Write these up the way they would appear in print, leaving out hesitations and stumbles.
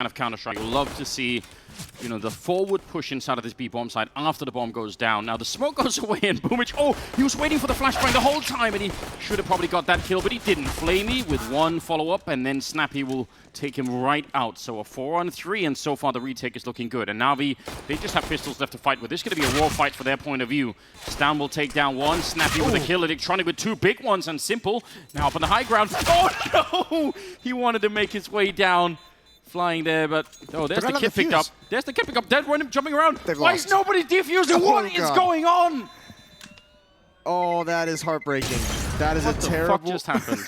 of Counter-Strike. You'll love to see, you know, the forward push inside of this B bomb side after the bomb goes down. Now the smoke goes away and Boomich, oh, he was waiting for the flashbang the whole time and he should have probably got that kill, but he didn't. Flamey with one follow-up and then Snappy will take him right out. So a 4-on-3 and so far the retake is looking good. And Na'Vi, they just have pistols left to fight with. This is going to be a war fight for their point of view. Stan will take down one, Snappy with a kill, Electronic with two big ones and Simple now up on the high ground. Oh no! He wanted to make his way down. Flying there, but oh, there's the kid picked up. There's the kid picked up. Dead random jumping around. Why is nobody defusing? What is going on? Oh, that is heartbreaking. That is a terrible. What the fuck just happened?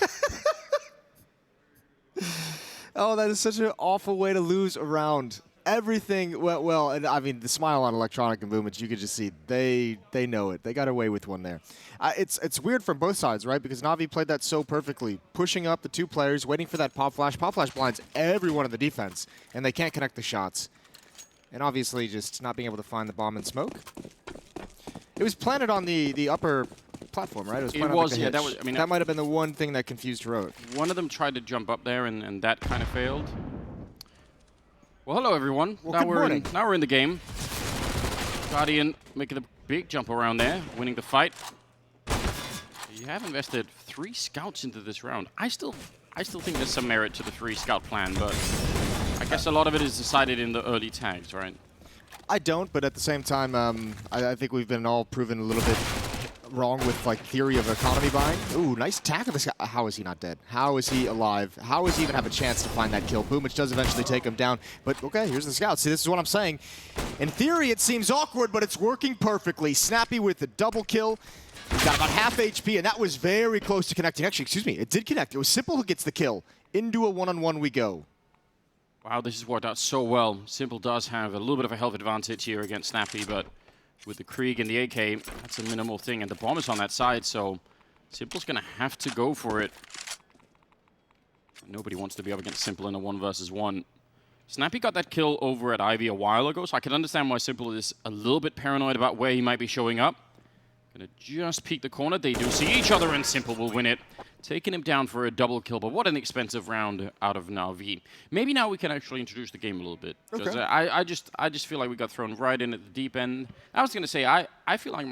Oh, that is such an awful way to lose a round. Everything went well, and I mean the smile on Electronic and Boomich, you could just see they know it. They got away with one there. It's weird from both sides, right? Because Na'Vi played that so perfectly, pushing up the two players, waiting for that pop flash. Pop flash blinds everyone in the defense, and they can't connect the shots. And obviously, just not being able to find the bomb and smoke. It was planted on the upper platform, right? It was, yeah. That was. I mean, that might have been the one thing that confused Heroic. One of them tried to jump up there, and that kind of failed. Well, hello everyone. Well, now we're in the game. Guardian making a big jump around there, winning the fight. You have invested 3 scouts into this round. I still think there's some merit to the 3 scout plan, but I guess a lot of it is decided in the early tags, right? I don't, but at the same time, I think we've been all proven a little bit wrong with like theory of economy buying. Ooh, nice attack of this guy. How is he not dead? How is he alive? How does he even have a chance to find that kill? Boomich does eventually take him down, but okay, here's the scout. See, this is what I'm saying. In theory, it seems awkward, but it's working perfectly. Snappy with the double kill. He's got about half HP, and that was very close to connecting. Actually, excuse me, it did connect. It was Simple who gets the kill. Into a one-on-one we go. Wow, this has worked out so well. Simple does have a little bit of a health advantage here against Snappy, but with the Krieg and the AK, that's a minimal thing, and the bomb is on that side, so Simple's going to have to go for it. Nobody wants to be up against Simple in a 1 versus 1. Snappy got that kill over at Ivy a while ago, so I can understand why Simple is a little bit paranoid about where he might be showing up. Gonna just peek the corner. They do see each other, and Simple will win it. Taking him down for a double kill, but what an expensive round out of Na'Vi. Maybe now we can actually introduce the game a little bit. Okay. I just feel like we got thrown right in at the deep end. I was gonna say I feel like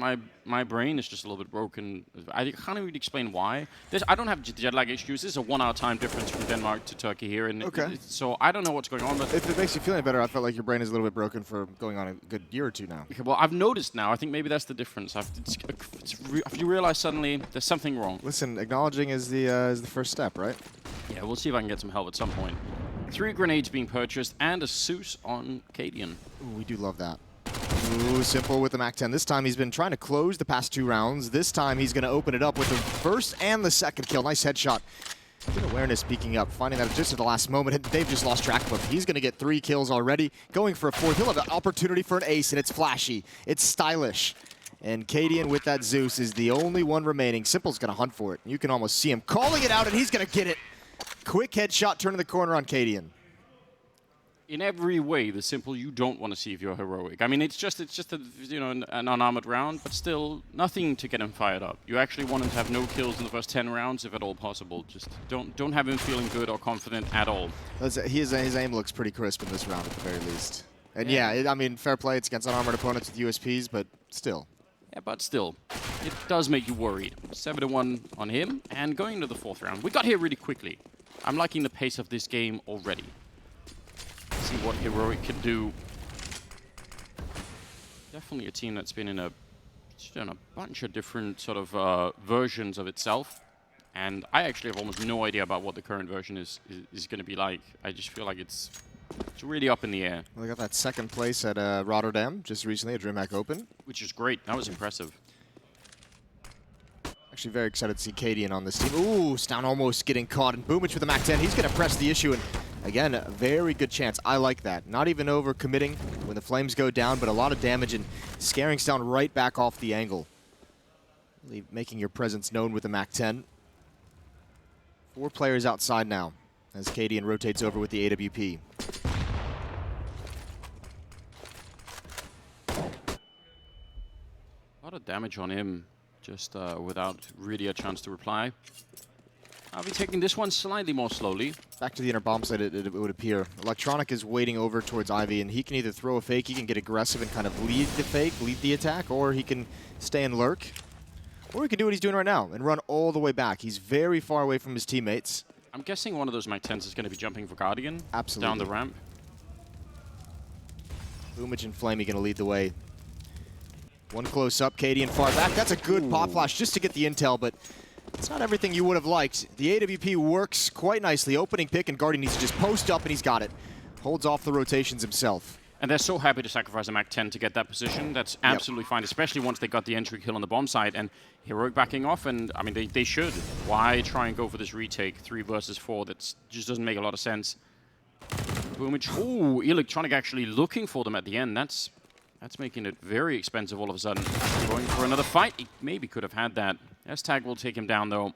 my brain is just a little bit broken. I can't even explain why. I don't have jet lag issues. This is a 1-hour time difference from Denmark to Turkey here, and so I don't know what's going on. But if it makes you feel any better, I felt like your brain is a little bit broken for going on a good year or two now. Okay, well, I've noticed now. I think maybe that's the difference. You realize suddenly there's something wrong. Listen, acknowledging is the first step, right? Yeah, we'll see if I can get some help at some point. 3 grenades being purchased and a Zeus on Cadian. Ooh, we do love that. Ooh, Simple with the MAC-10. This time he's been trying to close the past 2 rounds. This time he's going to open it up with the first and the second kill. Nice headshot. Good awareness peeking up, finding that just at the last moment. They've just lost track of him. He's going to get 3 kills already. Going for a 4th. He'll have an opportunity for an ace, and it's flashy. It's stylish. And Cadian with that Zeus is the only one remaining. Simple's going to hunt for it. You can almost see him calling it out, and he's going to get it. Quick headshot, turning the corner on Cadian. In every way, the Simple you don't want to see if you're heroic. I mean, it's just a, you know, an unarmored round, but still nothing to get him fired up. You actually want him to have no kills in the first 10 rounds, if at all possible. Just don't have him feeling good or confident at all. His aim looks pretty crisp in this round at the very least. And yeah, I mean, fair play. It's against unarmored opponents with USPs, but still. Yeah, but still, it does make you worried. 7-1 on him, and going into the 4th round. We got here really quickly. I'm liking the pace of this game already. See what Heroic can do. Definitely a team that's been in a bunch of different sort of versions of itself. And I actually have almost no idea about what the current version is going to be like. I just feel like it's really up in the air. Well, they got that 2nd place at Rotterdam just recently at DreamHack Open. Which is great. That was impressive. Actually very excited to see Cadian on this team. Ooh, Stan almost getting caught. And Boomich with the MAC-10. He's going to press the issue. And again, a very good chance. I like that. Not even over committing when the flames go down, but a lot of damage and scaring Stan right back off the angle. Really making your presence known with the MAC-10. 4 players outside now as Cadian rotates over with the AWP. A lot of damage on him, just without really a chance to reply. I'll be taking this one slightly more slowly. Back to the inner bomb site, it would appear. Electronic is waiting over towards Ivy, and he can either throw a fake, he can get aggressive and kind of lead the fake, lead the attack, or he can stay and lurk. Or he can do what he's doing right now and run all the way back. He's very far away from his teammates. I'm guessing one of those MAC-10s is going to be jumping for Guardian. Absolutely. Down the ramp. Boomage and Flamey going to lead the way. One close up, Katie and far back. That's a good pop flash just to get the intel, but it's not everything you would have liked. The AWP works quite nicely. Opening pick, and Guardian needs to just post up, and he's got it. Holds off the rotations himself. And they're so happy to sacrifice a MAC-10 to get that position. That's absolutely fine, especially once they got the entry kill on the bomb side. And Heroic backing off, and I mean, they should. Why try and go for this retake? 3 versus 4, that just doesn't make a lot of sense. Boomage. Ooh, Electronic actually looking for them at the end. That's making it very expensive all of a sudden. Going for another fight. He maybe could have had that. S-Tag will take him down, though.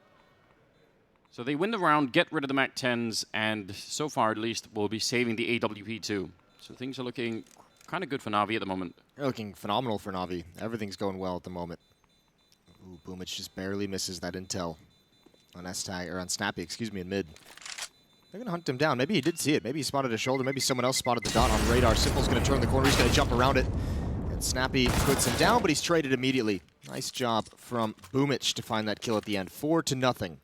So they win the round, get rid of the MAC-10s, and so far, at least, will be saving the AWP, too. So things are looking kind of good for Na'Vi at the moment. They're looking phenomenal for Na'Vi. Everything's going well at the moment. Ooh, Boomage just barely misses that intel on S-Tag, or on Snappy, excuse me, in mid. They're going to hunt him down. Maybe he did see it. Maybe he spotted a shoulder. Maybe someone else spotted the dot on radar. Simple's going to turn the corner. He's going to jump around it. And Snappy puts him down, but he's traded immediately. Nice job from Boomage to find that kill at the end. 4-0.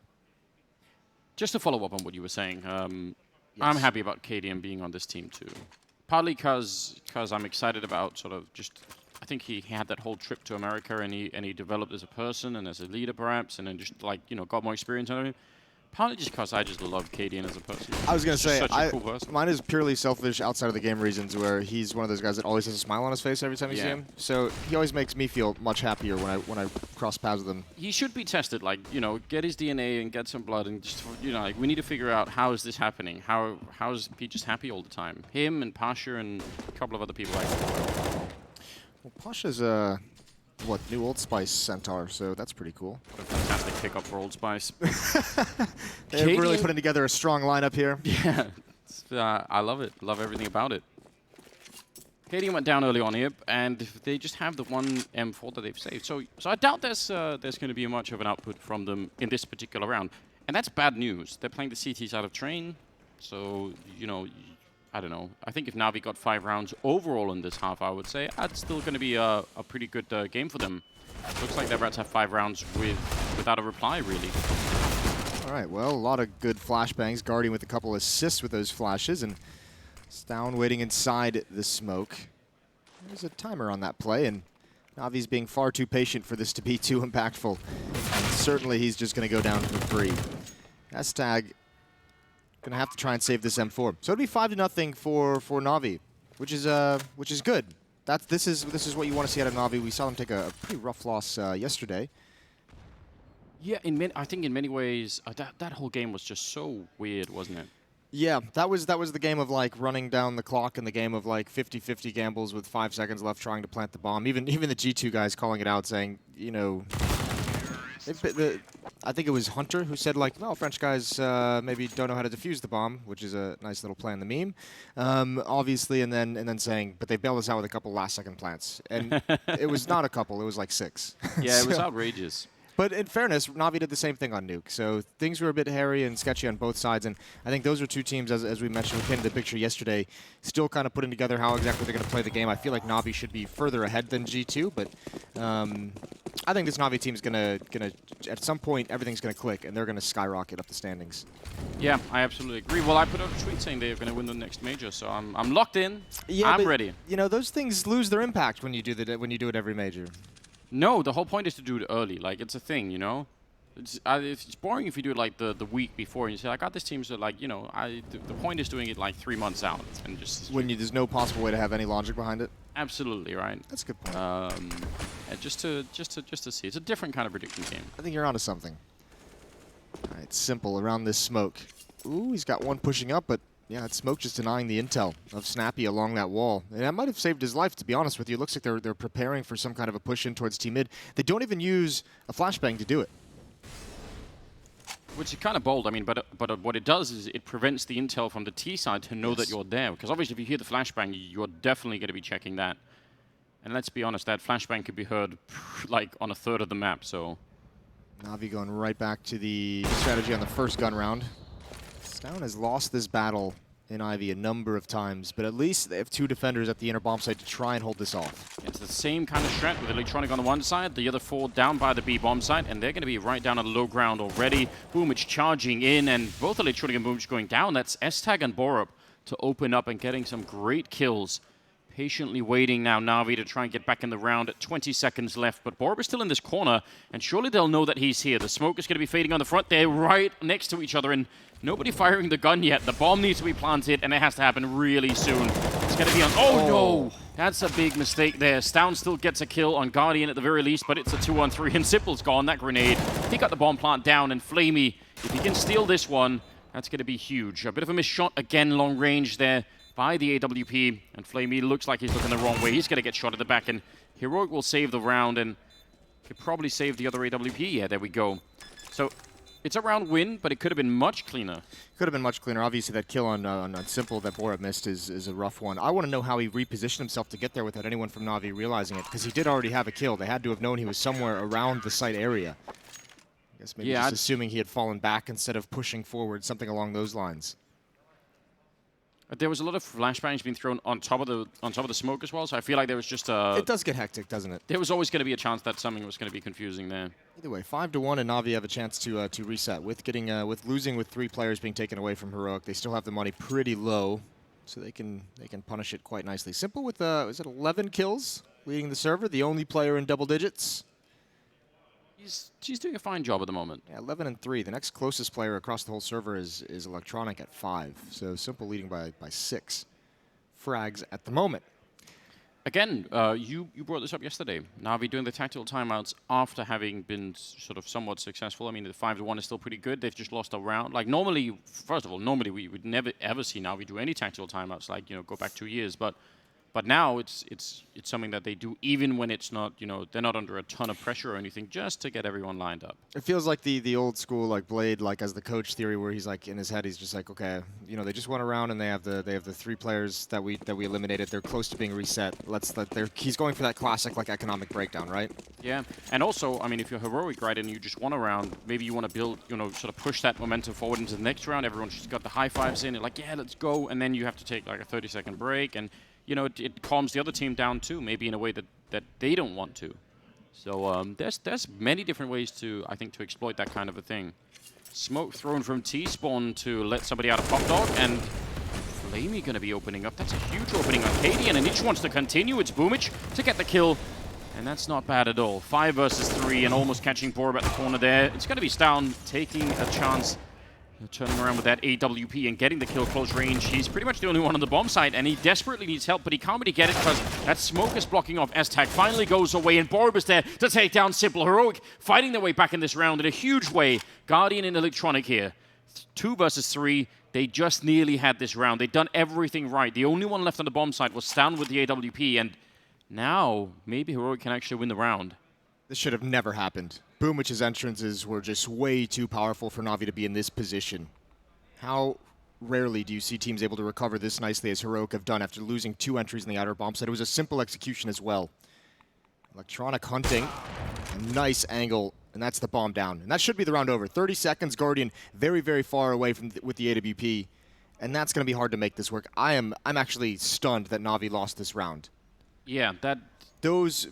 Just to follow up on what you were saying, Yes. I'm happy about KDM being on this team, too. Partly because I'm excited about sort of just... I think he had that whole trip to America, and he developed as a person and as a leader, perhaps, and then just, like, you know, got more experience and everything. Partly just because I just love KDN as a person. I was going to say, such a cool person. Mine is purely selfish outside of the game reasons, where he's one of those guys that always has a smile on his face every time you see him. So he always makes me feel much happier when I cross paths with him. He should be tested, like, you know, get his DNA and get some blood, and just, you know, like, we need to figure out how is this happening? How is he just happy all the time? Him and Pasha and a couple of other people like that. Well, Pasha's what, new Old Spice Centaur, so that's pretty cool. What a fantastic pickup for Old Spice. They're really putting together a strong lineup here. Yeah, I love it. Love everything about it. KD went down early on here, and they just have the one M4 that they've saved. So I doubt there's going to be much of an output from them in this particular round. And that's bad news. They're playing the CTs out of train, so, you know, I don't know. I think if Na'Vi got 5 rounds overall in this half, I would say that's still going to be a pretty good game for them. Looks like they're about to have 5 rounds without a reply, really. All right, well, a lot of good flashbangs. Guardian with a couple assists with those flashes, and Stown waiting inside the smoke. There's a timer on that play, and Na'Vi's being far too patient for this to be too impactful. And certainly he's just going to go down for free. S-Tag going to have to try and save this M4. So it'll be 5-0 for Na'Vi, which is good. This is what you want to see out of Na'Vi. We saw them take a pretty rough loss yesterday. Yeah, I think in many ways that whole game was just so weird, wasn't it? Yeah, that was the game of, like, running down the clock, and the game of, like, 50-50 gambles with 5 seconds left trying to plant the bomb. Even the G2 guys calling it out, saying, you know, I think it was Hunter who said, like, no, French guys maybe don't know how to defuse the bomb, which is a nice little play in the meme, obviously, and then saying, but they bailed us out with a couple last-second plants. And it was not a couple, it was like 6. Yeah, it was outrageous. But in fairness, Na'Vi did the same thing on Nuke. So things were a bit hairy and sketchy on both sides. And I think those are two teams, as we mentioned, we painted the picture yesterday, still kind of putting together how exactly they're going to play the game. I feel like Na'Vi should be further ahead than G2, but I think this Na'Vi team is going to, at some point, everything's going to click, and they're going to skyrocket up the standings. Yeah, I absolutely agree. Well, I put out a tweet saying they're going to win the next major, so I'm locked in. Yeah, I'm ready. You know, those things lose their impact when you do it every major. No, the whole point is to do it early. Like, it's a thing, you know? It's boring if you do it, like, the week before, and you say, I got this team, so, like, you know, the point is doing it, like, 3 months out. And just when there's no possible way to have any logic behind it? Absolutely, right? That's a good point. Just to see. It's a different kind of prediction game. I think you're onto something. All right, Simple around this smoke. Ooh, he's got one pushing up, but yeah, that smoke just denying the intel of Snappy along that wall. And that might have saved his life, to be honest with you. It looks like they're preparing for some kind of a push in towards T-mid. They don't even use a flashbang to do it. Which is kind of bold. I mean, but what it does is it prevents the intel from the T side to know that you're there. Because obviously if you hear the flashbang, you're definitely going to be checking that. And let's be honest, that flashbang could be heard like on a third of the map, so... Na'Vi going right back to the strategy on the first gun round. Stown has lost this battle in Ivy a number of times, but at least they have 2 defenders at the inner bomb site to try and hold this off. It's the same kind of strat with Electronic on the one side, the other 4 down by the B bomb site, and they're going to be right down on the low ground already. Boomich charging in, and both Electronic and Boomich going down. That's S-Tag and Borup to open up and getting some great kills. Patiently waiting now, Na'Vi, to try and get back in the round at 20 seconds left. But Borup is still in this corner, and surely they'll know that he's here. The smoke is going to be fading on the front. They're right next to each other, and nobody firing the gun yet. The bomb needs to be planted, and it has to happen really soon. It's going to be on... Oh, no! That's a big mistake there. Stown still gets a kill on Guardian at the very least, but it's a 2-on-3, and Simple's gone. That grenade. He got the bomb plant down, and Flamey, if he can steal this one, that's going to be huge. A bit of a missed shot, again, long range there by the AWP, and Flamey looks like he's looking the wrong way. He's going to get shot at the back, and Heroic will save the round, and could probably save the other AWP. Yeah, there we go. So it's a round win, but it could have been much cleaner. Could have been much cleaner. Obviously, that kill on Simple that Borup missed is a rough one. I want to know how he repositioned himself to get there without anyone from Na'Vi realizing it, because he did already have a kill. They had to have known he was somewhere around the site area. I guess maybe just assuming he had fallen back instead of pushing forward, something along those lines. There was a lot of flashbangs being thrown on top of the smoke as well, so I feel like there was just a... It does get hectic, doesn't it? There was always going to be a chance that something was going to be confusing there. Either way, 5-1, and Na'Vi have a chance to reset. With losing with 3 players being taken away from Heroic, they still have the money pretty low, so they can punish it quite nicely. Simple with is it 11 kills leading the server, the only player in double digits. She's doing a fine job at the moment. Yeah, 11 and 3. The next closest player across the whole server is Electronic at 5. So Simple leading by 6 frags at the moment. Again, you brought this up yesterday. Na'Vi doing the tactical timeouts after having been sort of somewhat successful. I mean, the 5-1 is still pretty good. They've just lost a round. Like normally, first of all, normally we would never ever see Na'Vi do any tactical timeouts. Like go back 2 years, but now it's something that they do even when it's not, they're not under a ton of pressure or anything, just to get everyone lined up. It feels like the old school like Blade, like as the coach theory, where he's like in his head, he's just like, okay, they just went around and they have the 3 players that we eliminated. They're close to being reset. He's going for that classic like economic breakdown, right? Yeah, and also, I mean, if you're Heroic, right, and you just won a round, maybe you want to build, sort of push that momentum forward into the next round. Everyone's just got the high fives in, and like, yeah, let's go, and then you have to take like a 30-second break, and it calms the other team down too, maybe in a way that they don't want to. So there's many different ways to, I think, to exploit that kind of a thing. Smoke thrown from T-spawn to let somebody out of Pop Dog, and Flamey going to be opening up. That's a huge opening on Cadian, and each wants to continue. It's Boomich to get the kill, and that's not bad at all. 5 versus 3, and almost catching Borup at the corner there. It's going to be Stown taking a chance. Turning around with that AWP and getting the kill close range. He's pretty much the only one on the bomb site, and he desperately needs help, but he can't really get it because that smoke is blocking off S-Tag. Finally goes away, and Borup is there to take down Simple. Heroic fighting their way back in this round in a huge way. Guardian and Electronic here. 2 versus 3. They just nearly had this round. They'd done everything right. The only one left on the bomb site was Stown with the AWP, and now maybe Heroic can actually win the round. This should have never happened. Boomich's entrances were just way too powerful for Na'Vi to be in this position. How rarely do you see teams able to recover this nicely as Heroic have done after losing 2 entries in the outer bomb site? It was a simple execution as well. Electronic hunting, a nice angle, and that's the bomb down. And that should be the round over. 30 seconds, Guardian very, very far away from with the AWP, and that's going to be hard to make this work. I'm actually stunned that Na'Vi lost this round. Yeah, those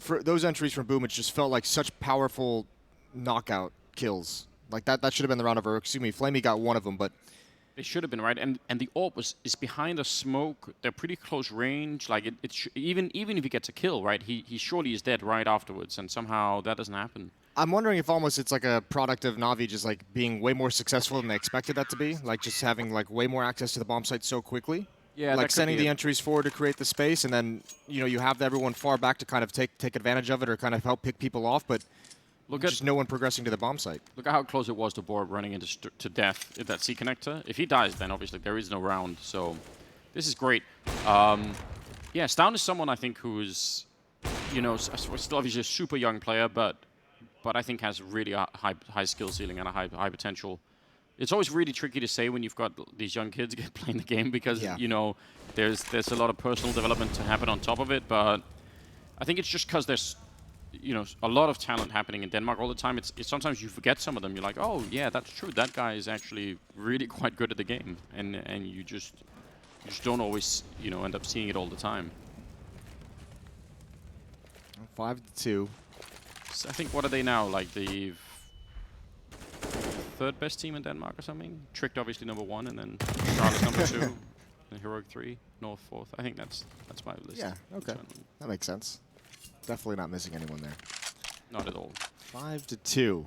entries from Boomich just felt like such powerful knockout kills. Like that should have been the round over. Excuse me, Flamey got one of them, but they should have been, right. And the AWP is behind the smoke. They're pretty close range. Like even if he gets a kill, right, he surely is dead right afterwards, and somehow that doesn't happen. I'm wondering if almost it's like a product of Na'Vi just like being way more successful than they expected that to be. Like just having like way more access to the bomb site so quickly. Yeah, like sending the entries forward to create the space, and then you have everyone far back to kind of take advantage of it or kind of help pick people off, but just no one progressing to the bomb site. Look at how close it was to Borup running into death at that C connector. If he dies, then obviously there is no round. So this is great. Yeah, Stown is someone I think who's still obviously a super young player, but I think has really a high skill ceiling and a high potential. It's always really tricky to say when you've got these young kids playing the game because, there's a lot of personal development to happen on top of it. But I think it's just because a lot of talent happening in Denmark all the time. It's sometimes you forget some of them. You're like, oh yeah, that's true. That guy is actually really quite good at the game, and you just don't always end up seeing it all the time. 5-2. So I think, what are they now? Like the third best team in Denmark or something? Tricked obviously number 1, and then Charlotte's number 2, and Heroic 3, North 4th. I think that's my list. Yeah, okay. That makes sense. Definitely not missing anyone there. Not at all. 5-2.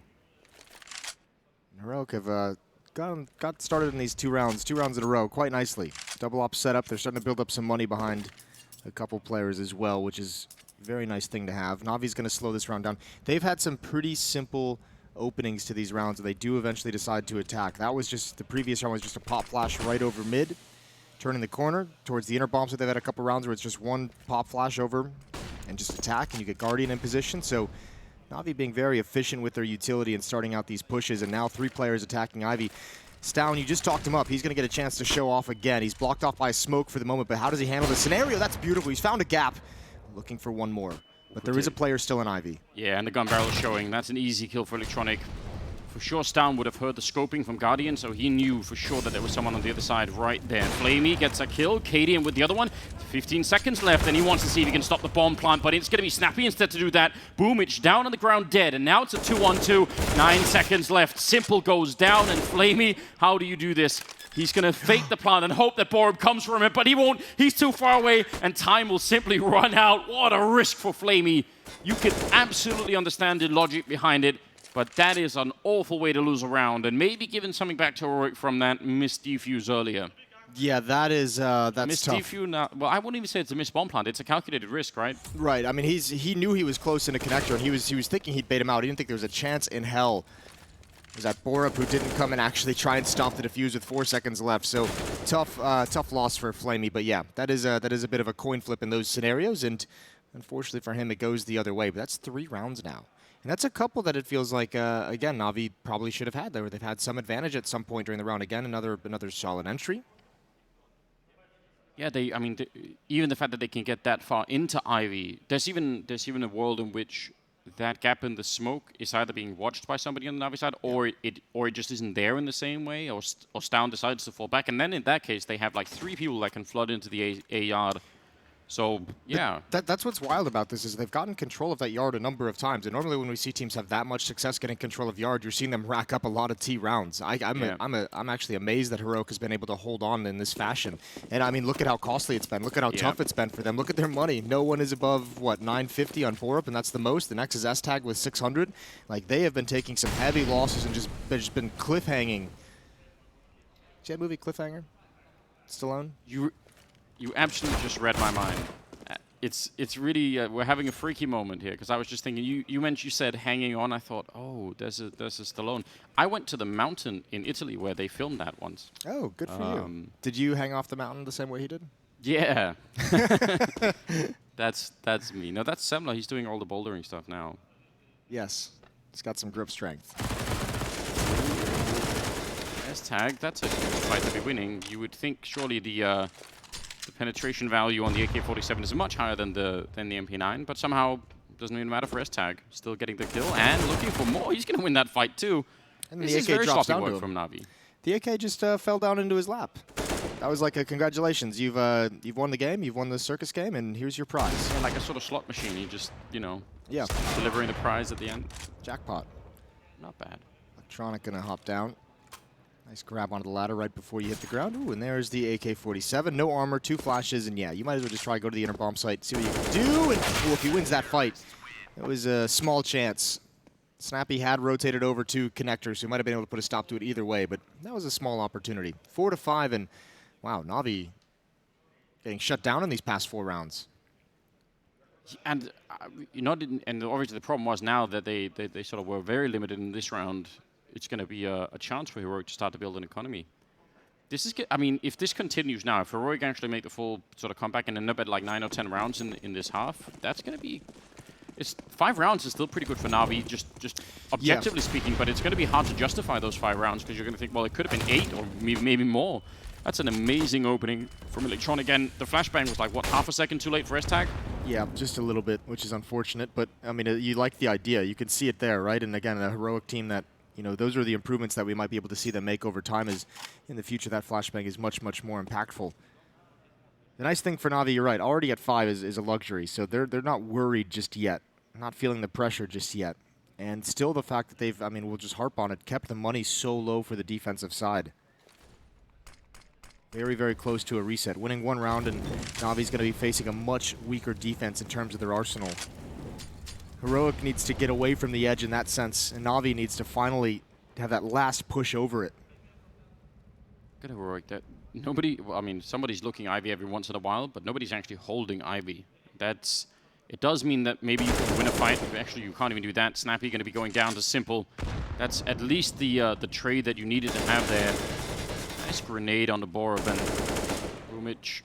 Heroic have got started in these 2 rounds in a row quite nicely. Double op setup. They're starting to build up some money behind a couple players as well, which is a very nice thing to have. Navi's going to slow this round down. They've had some pretty simple openings to these rounds, and they do eventually decide to attack. That was just, the previous round was just a pop flash right over mid, turning the corner towards the inner bomb. So they've had a couple rounds where it's just one pop flash over and just attack, and you get Guardian in position. So Navi being very efficient with their utility and starting out these pushes, and now 3 players attacking Ivy. Stown, you just talked him up. He's going to get a chance to show off again. He's blocked off by a smoke for the moment, but how does he handle the scenario? That's beautiful. He's found a gap. Looking for one more. But there is a player still in Ivy. Yeah, and the gun barrel showing. That's an easy kill for Electronic. For sure, Stown would have heard the scoping from Guardian, so he knew for sure that there was someone on the other side right there. Flamey gets a kill. Cadian with the other one. 15 seconds left, and he wants to see if he can stop the bomb plant, but it's going to be Snappy instead to do that. Boomich down on the ground dead, and now it's a 2-on-2. 9 seconds left. Simple goes down, and Flamey, how do you do this? He's going to fake the plant and hope that Borup comes from it, but he won't. He's too far away, and time will simply run out. What a risk for Flamey. You can absolutely understand the logic behind it, but that is an awful way to lose a round, and maybe giving something back to Heroic from that missed defuse earlier. Yeah, that's missed tough. Defuse now. Well, I wouldn't even say it's a missed bomb plant. It's a calculated risk, right? Right. I mean, he knew he was close in a connector, and he was thinking he'd bait him out. He didn't think there was a chance in hell. It was that Borup who didn't come and actually try and stop the defuse with 4 seconds left. So tough loss for Flamey. But yeah, that is a bit of a coin flip in those scenarios, and unfortunately for him, it goes the other way. But that's 3 rounds now. And that's a couple that it feels like, again, Navi probably should have had there, where they've had some advantage at some point during the round. Again, another solid entry. Yeah, even the fact that they can get that far into Ivy, there's even a world in which that gap in the smoke is either being watched by somebody on the Navi side, or it just isn't there in the same way, or Stown decides to fall back, and then in that case they have like 3 people that can flood into the A yard. So, yeah. That's what's wild about this, is they've gotten control of that yard a number of times. And normally when we see teams have that much success getting control of yard, you're seeing them rack up a lot of T rounds. I'm actually amazed that Heroic has been able to hold on in this fashion. And I mean, look at how costly it's been. Look at how tough it's been for them. Look at their money. No one is above, what, 950 on Borup, and that's the most. The next is S-Tag with 600. Like, they have been taking some heavy losses and just been cliffhanging. See that movie, Cliffhanger? Stallone? You absolutely just read my mind. It's really we're having a freaky moment here, because I was just thinking you said hanging on. I thought, oh, there's a Stallone. I went to the mountain in Italy where they filmed that once. Oh, good for you. Did you hang off the mountain the same way he did? Yeah. That's me. No, that's Semler. He's doing all the bouldering stuff now. Yes, he's got some grip strength. S-Tag. That's a huge fight to be winning. You would think surely the penetration value on the AK-47 is much higher than the MP9, but somehow it doesn't even matter for S-Tag. Still getting the kill and looking for more. He's going to win that fight too. And this the is AK very drops sloppy down work to him. from Navi. The AK just fell down into his lap. That was like a congratulations. You've won the game. You've won the circus game, and here's your prize. Yeah, like a sort of slot machine. He just, yeah, just delivering the prize at the end. Jackpot. Not bad. Electronic gonna hop down. Nice grab onto the ladder right before you hit the ground. Ooh, and there's the AK-47. No armor, 2 flashes, and yeah, you might as well just try to go to the inner bomb site, see what you can do. And ooh, if he wins that fight, it was a small chance. Snappy had rotated over to connector, so he might have been able to put a stop to it either way, but that was a small opportunity. 4-5, and wow, Navi getting shut down in these past 4 rounds. And and obviously the problem was now that they sort of were very limited in this round. It's going to be a chance for Heroic to start to build an economy. This is, I mean, if this continues now, if Heroic actually make the full sort of comeback and end up at like 9 or 10 rounds in this half, that's going to be. 5 rounds is still pretty good for Navi, just objectively speaking, but it's going to be hard to justify those 5 rounds because you're going to think, well, it could have been 8 or maybe more. That's an amazing opening from Electronic. And the flashbang was like, what, half a second too late for S-Tag? Yeah, just a little bit, which is unfortunate. But, I mean, you like the idea. You can see it there, right? And, again, a heroic team that, you know, those are the improvements that we might be able to see them make over time is in the future that flashbang is much, much more impactful. The nice thing for Na'Vi, you're right, already at 5 is a luxury. So they're not worried just yet, not feeling the pressure just yet. And still the fact that they've, I mean, we'll just harp on it, kept the money so low for the defensive side. Very, very close to a reset. Winning one round, and Na'Vi's going to be facing a much weaker defense in terms of their arsenal. Heroic needs to get away from the edge in that sense, and Na'Vi needs to finally have that last push over it. Good Heroic. That nobody. Well, I mean, somebody's looking Ivy every once in a while, but nobody's actually holding Ivy. That's. It does mean that maybe you can win a fight. Actually, you can't even do that. Snappy going to be going down to Simple. That's at least the trade that you needed to have there. Nice grenade on the Borov, and Boomich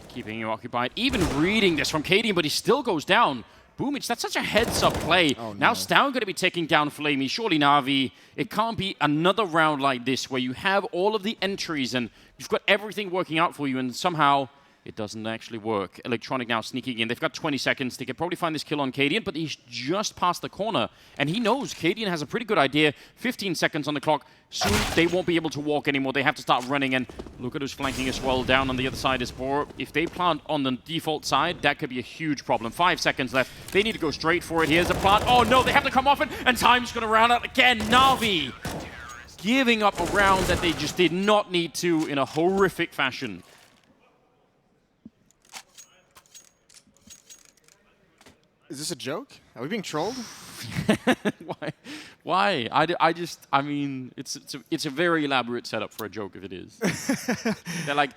keeping him occupied. Even reading this from Cadian, but he still goes down. Boomich, that's such a heads-up play. Oh, no. Now Stown going to be taking down Flamey. Surely Na'Vi, it can't be another round like this where you have all of the entries and you've got everything working out for you, and somehow it doesn't actually work. Electronic now sneaking in. They've got 20 seconds. They could probably find this kill on Cadian, but he's just past the corner. And he knows Cadian has a pretty good idea. 15 seconds on the clock. Soon they won't be able to walk anymore. They have to start running. And look at who's flanking as well. Down on the other side is Bor. If they plant on the default side, that could be a huge problem. 5 seconds left. They need to go straight for it. Here's the plant. Oh no, they have to come off it. And time's going to round out again. Na'Vi giving up a round that they just did not need to in a horrific fashion. Is this a joke? Are we being trolled? Why? Why? I mean, it's a very elaborate setup for a joke if it is. They're like,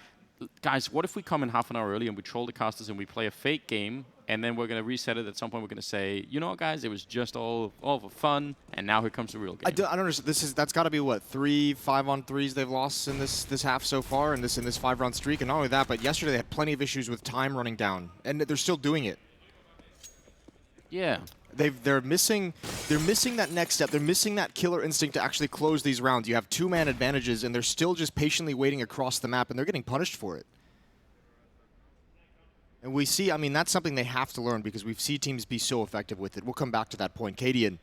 guys, what if we come in half an hour early and we troll the casters and we play a fake game, and then we're going to reset it at some point. We're going to say, you know what, guys, it was just all for fun, and now here comes the real game. I don't understand. That's got to be what, 3 5-on-3s they've lost in this half so far, in this 5-round streak. And not only that, but yesterday they had plenty of issues with time running down, and they're still doing it. Yeah. They're missing that next step. They're missing that killer instinct to actually close these rounds. You have 2-man advantages, and they're still just patiently waiting across the map, and they're getting punished for it. And we see, I mean, that's something they have to learn because we've seen teams be so effective with it. We'll come back to that point. Cadian,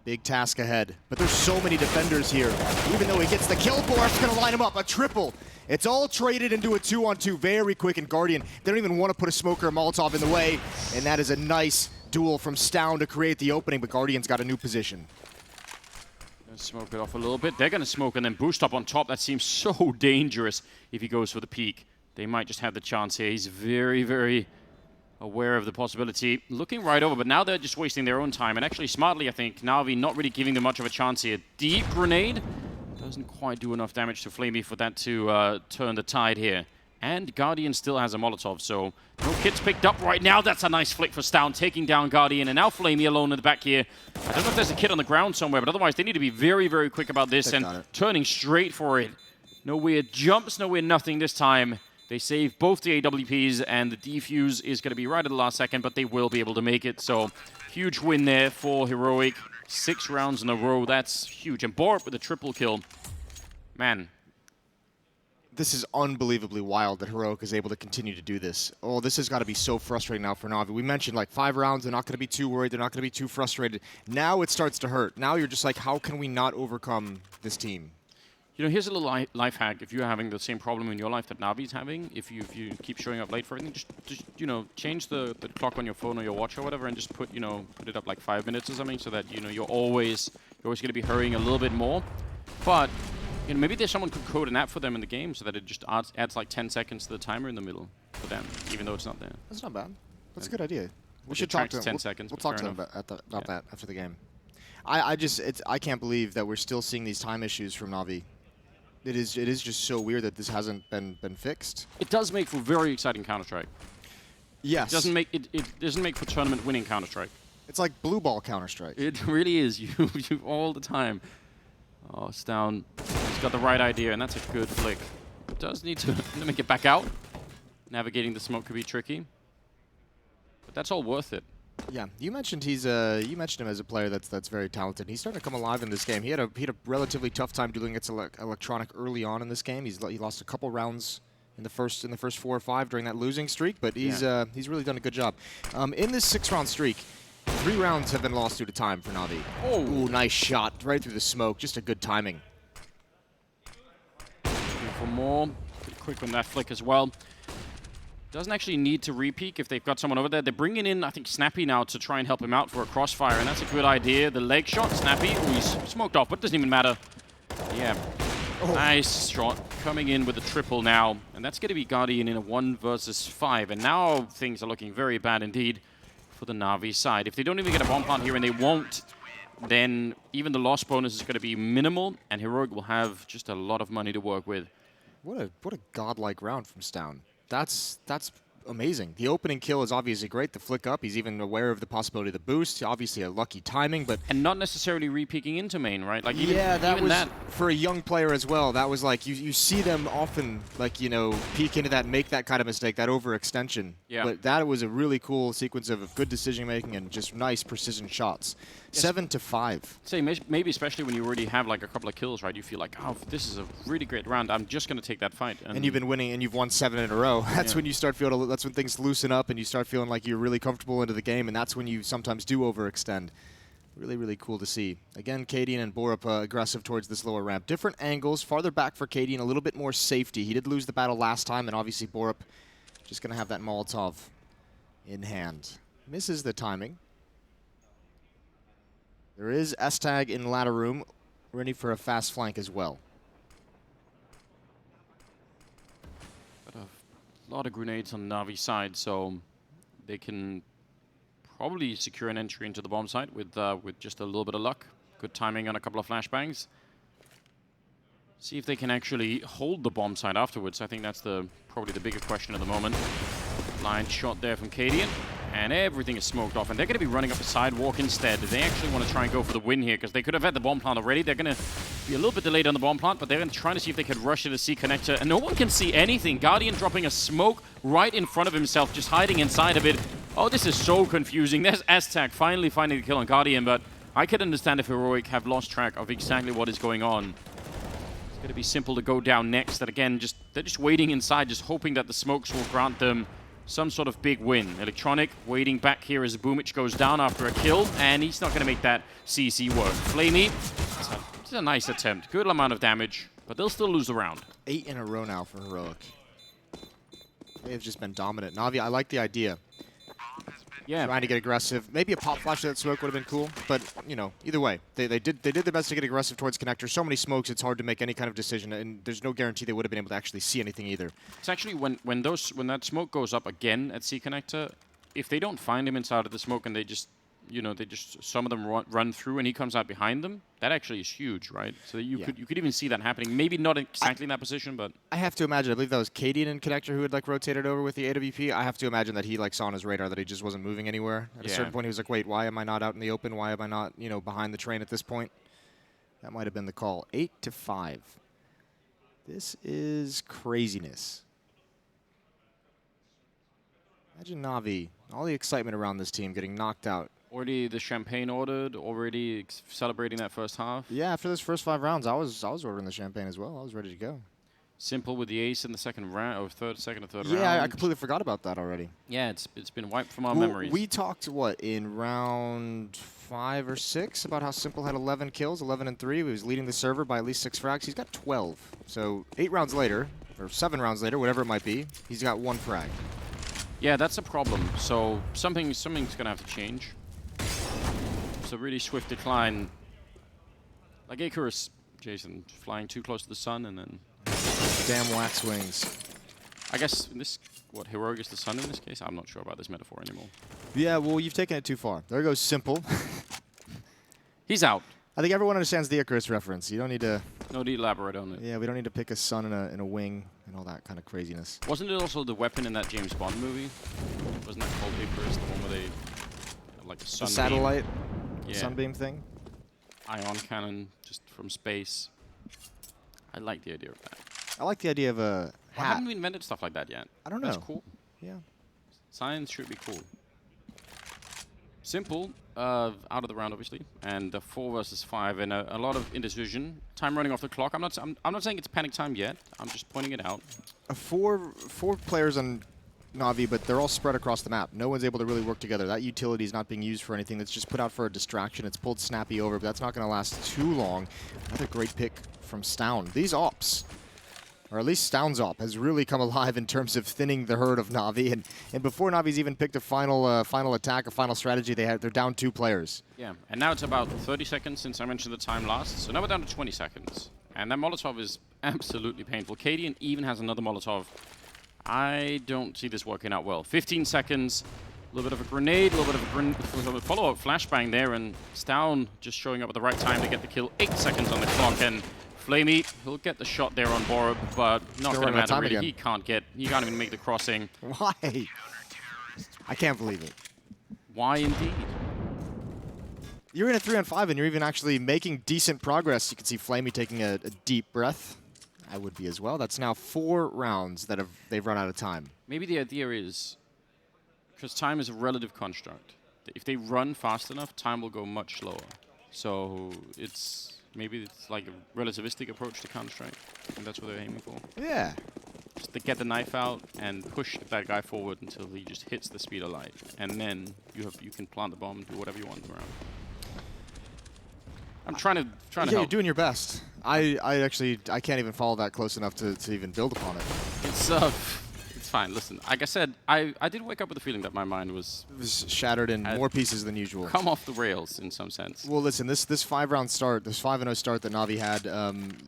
big task ahead. But there's so many defenders here. Even though he gets the kill, Borf's going to line him up. A triple. It's all traded into a 2-on-2 very quick, and Guardian, they don't even want to put a smoker or Molotov in the way. And that is a nice duel from Stown to create the opening, but Guardian's got a new position. Smoke it off a little bit. They're going to smoke and then boost up on top. That seems so dangerous if he goes for the peak. They might just have the chance here. He's very, very aware of the possibility. Looking right over, but now they're just wasting their own time. And actually, smartly, I think, Na'Vi not really giving them much of a chance here. Deep grenade doesn't quite do enough damage to Flamey for that to turn the tide here. And Guardian still has a Molotov, so no kits picked up right now. That's a nice flick for Stown, taking down Guardian, and now Flamey alone in the back here. I don't know if there's a kit on the ground somewhere, but otherwise they need to be very, very quick about this and turning straight for it. No weird jumps, no weird nothing this time. They save both the AWPs, and the defuse is going to be right at the last second, but they will be able to make it. So huge win there for Heroic. 6 rounds in a row, that's huge. And Borp with a triple kill. Man. This is unbelievably wild that Heroic is able to continue to do this. Oh, this has got to be so frustrating now for Na'Vi. We mentioned like 5 rounds, they're not going to be too worried, they're not going to be too frustrated. Now it starts to hurt. Now you're just like, how can we not overcome this team? You know, here's a little life hack. If you're having the same problem in your life that Na'Vi's having, if you keep showing up late for everything, just you know, change the clock on your phone or your watch or whatever, and just put it up like 5 minutes or something, so that you're always going to be hurrying a little bit more. But maybe there's someone could code an app for them in the game so that it just adds like 10 seconds to the timer in the middle for them, even though it's not there. That's not bad. That's a good idea. We should talk to them. 10 seconds. We'll talk to them about that after the game. I can't believe that we're still seeing these time issues from Na'Vi. It is just so weird that this hasn't been fixed. It does make for very exciting Counter-Strike. Yes. It doesn't make for tournament winning Counter-Strike. It's like blue ball Counter-Strike. It really is. You all the time. Oh, Stown. He's got the right idea, and that's a good flick. Does need to make it back out. Navigating the smoke could be tricky, but that's all worth it. Yeah, you mentioned him as a player that's very talented. He's starting to come alive in this game. He had a relatively tough time doing its electronic early on in this game. He lost a couple rounds in the first 4 or 5 during that losing streak, but he's really done a good job. In this 6-round streak, 3 rounds have been lost due to time for Navi. Oh, ooh, nice shot right through the smoke. Just a good timing. looking for more. Pretty quick on that flick as well. Doesn't actually need to re-peek if they've got someone over there. They're bringing in, I think, Snappy now to try and help him out for a crossfire, and that's a good idea. The leg shot, Snappy, oh, he's smoked off, but it doesn't even matter. Yeah, nice shot coming in with a triple now, and that's going to be Guardian in a 1 versus 5, and now things are looking very bad indeed for the Na'Vi side. If they don't even get a bomb plant here, and they won't, then even the loss bonus is going to be minimal, and Heroic will have just a lot of money to work with. What a godlike round from Stown. That's amazing. The opening kill is obviously great. The flick up, he's even aware of the possibility of the boost. Obviously a lucky timing, but... And not necessarily re-peeking into main, right? Like even, yeah, that even was, that. for a young player as well, that was like, you see them often, like, you know, peek into that, make that kind of mistake, that overextension. Yeah. But that was a really cool sequence of good decision-making and just nice precision shots. Yes. 7 to 5. Say, maybe especially when you already have like a couple of kills, right? You feel like, oh, this is a really great round. I'm just going to take that fight. And you've been winning, and you've won 7 in a row. That's when you start feeling. That's when things loosen up, and you start feeling like you're really comfortable into the game. And that's when you sometimes do overextend. Really, really cool to see. Again, Cadian and Borup aggressive towards this lower ramp. Different angles, farther back for Cadian, a little bit more safety. He did lose the battle last time, and obviously Borup just going to have that Molotov in hand. Misses the timing. There is S-Tag in ladder room, ready for a fast flank as well. Got a lot of grenades on the Na'Vi side, so they can probably secure an entry into the bomb site with just a little bit of luck. Good timing on a couple of flashbangs. See if they can actually hold the bomb site afterwards. I think that's probably the bigger question at the moment. Line shot there from Cadian. And everything is smoked off, and they're going to be running up a sidewalk instead. They actually want to try and go for the win here, because they could have had the bomb plant already. They're going to be a little bit delayed on the bomb plant, but they're going to try to see if they could rush to the C connector, and no one can see anything. Guardian dropping a smoke right in front of himself, just hiding inside of it. Oh, this is so confusing. There's S-Tag finally finding the kill on Guardian, but I could understand if Heroic have lost track of exactly what is going on. It's going to be simple to go down next, and again, they're just waiting inside, just hoping that the smokes will grant them some sort of big win. Electronic waiting back here as Boomich goes down after a kill, and he's not going to make that CC work. Flamey, it's a nice attempt. Good amount of damage, but they'll still lose the round. 8 in a row now for Heroic. They've just been dominant. Navi, I like the idea. Yeah. Trying to get aggressive. Maybe a pop flash of that smoke would have been cool, but, you know, either way. They did their best to get aggressive towards connector. So many smokes, it's hard to make any kind of decision, and there's no guarantee they would have been able to actually see anything either. It's actually when that smoke goes up again at C connector, if they don't find him inside of the smoke and they just some of them run through and he comes out behind them, that actually is huge, right? So that you could even see that happening. Maybe not exactly in that position, but I have to imagine. I believe that was Cadian in connector who had like rotated over with the AWP. I have to imagine that he like saw on his radar that he just wasn't moving anywhere. At a certain point, he was like, "Wait, why am I not out in the open? Why am I not, behind the train at this point?" That might have been the call. 8 to 5. This is craziness. Imagine Navi, all the excitement around this team getting knocked out. Already the champagne ordered, already celebrating that first half. Yeah, after those first 5 rounds, I was ordering the champagne as well. I was ready to go. Simple with the ace in the second round, or second or third round. Yeah, I completely forgot about that already. Yeah, it's been wiped from our memories. We talked, in round 5 or 6 about how Simple had 11 kills, 11 and 3. He was leading the server by at least 6 frags. He's got 12. So 8 rounds later, or 7 rounds later, whatever it might be, he's got 1 frag. Yeah, that's a problem. So something's going to have to change. It's a really swift decline. Like Icarus, Jason, flying too close to the sun and then... Damn wax wings. I guess Heroic is the sun in this case? I'm not sure about this metaphor anymore. Yeah, well, you've taken it too far. There goes Simple. He's out. I think everyone understands the Icarus reference. You don't need to... No need to elaborate on it. Yeah, we don't need to pick a sun in a wing and all that kind of craziness. Wasn't it also the weapon in that James Bond movie? Wasn't that called Icarus, the one where they had like a sunbeam? The satellite yeah. sunbeam thing? Ion cannon just from space. I like the idea of that. I like the idea of a hat. I haven't invented stuff like that yet. I don't know. That's cool. Yeah. Science should be cool. Simple, out of the round obviously, and 4 versus 5, and a lot of indecision. Time running off the clock. I'm not saying it's panic time yet. I'm just pointing it out. four players on Na'Vi, but they're all spread across the map. No one's able to really work together. That utility is not being used for anything. That's just put out for a distraction. It's pulled Snappy over, but that's not going to last too long. Another great pick from Stown. These ops, or at least Stown's op, has really come alive in terms of thinning the herd of Na'Vi. And before Na'Vi's even picked a final attack, a final strategy, they're down 2 players. Yeah, and now it's about 30 seconds since I mentioned the time last. So now we're down to 20 seconds. And that Molotov is absolutely painful. Cadian even has another Molotov. I don't see this working out well. 15 seconds, a little bit of a grenade, a little bit of a follow-up flashbang there, and Stown just showing up at the right time to get the kill. 8 seconds on the clock, and Flamey, he'll get the shot there on Borup, but not going to matter really. He can't even make the crossing. Why? I can't believe it. Why indeed? You're in a 3-on-5 and you're even actually making decent progress. You can see Flamey taking a deep breath. I would be as well. That's now 4 rounds that they've run out of time. Maybe the idea is, because time is a relative construct, if they run fast enough, time will go much slower. So maybe it's like a relativistic approach to Counter-Strike, and that's what they're aiming for. Yeah. Just to get the knife out and push that guy forward until he just hits the speed of light, and then you can plant the bomb and do whatever you want around. I'm trying to help. You're doing your best. I can't even follow that close enough to even build upon it. It's fine. Listen, like I said, I did wake up with the feeling that my mind was shattered in more pieces than usual. Come off the rails in some sense. Well, listen, this 5-round start, this 5-0 start that Na'Vi had,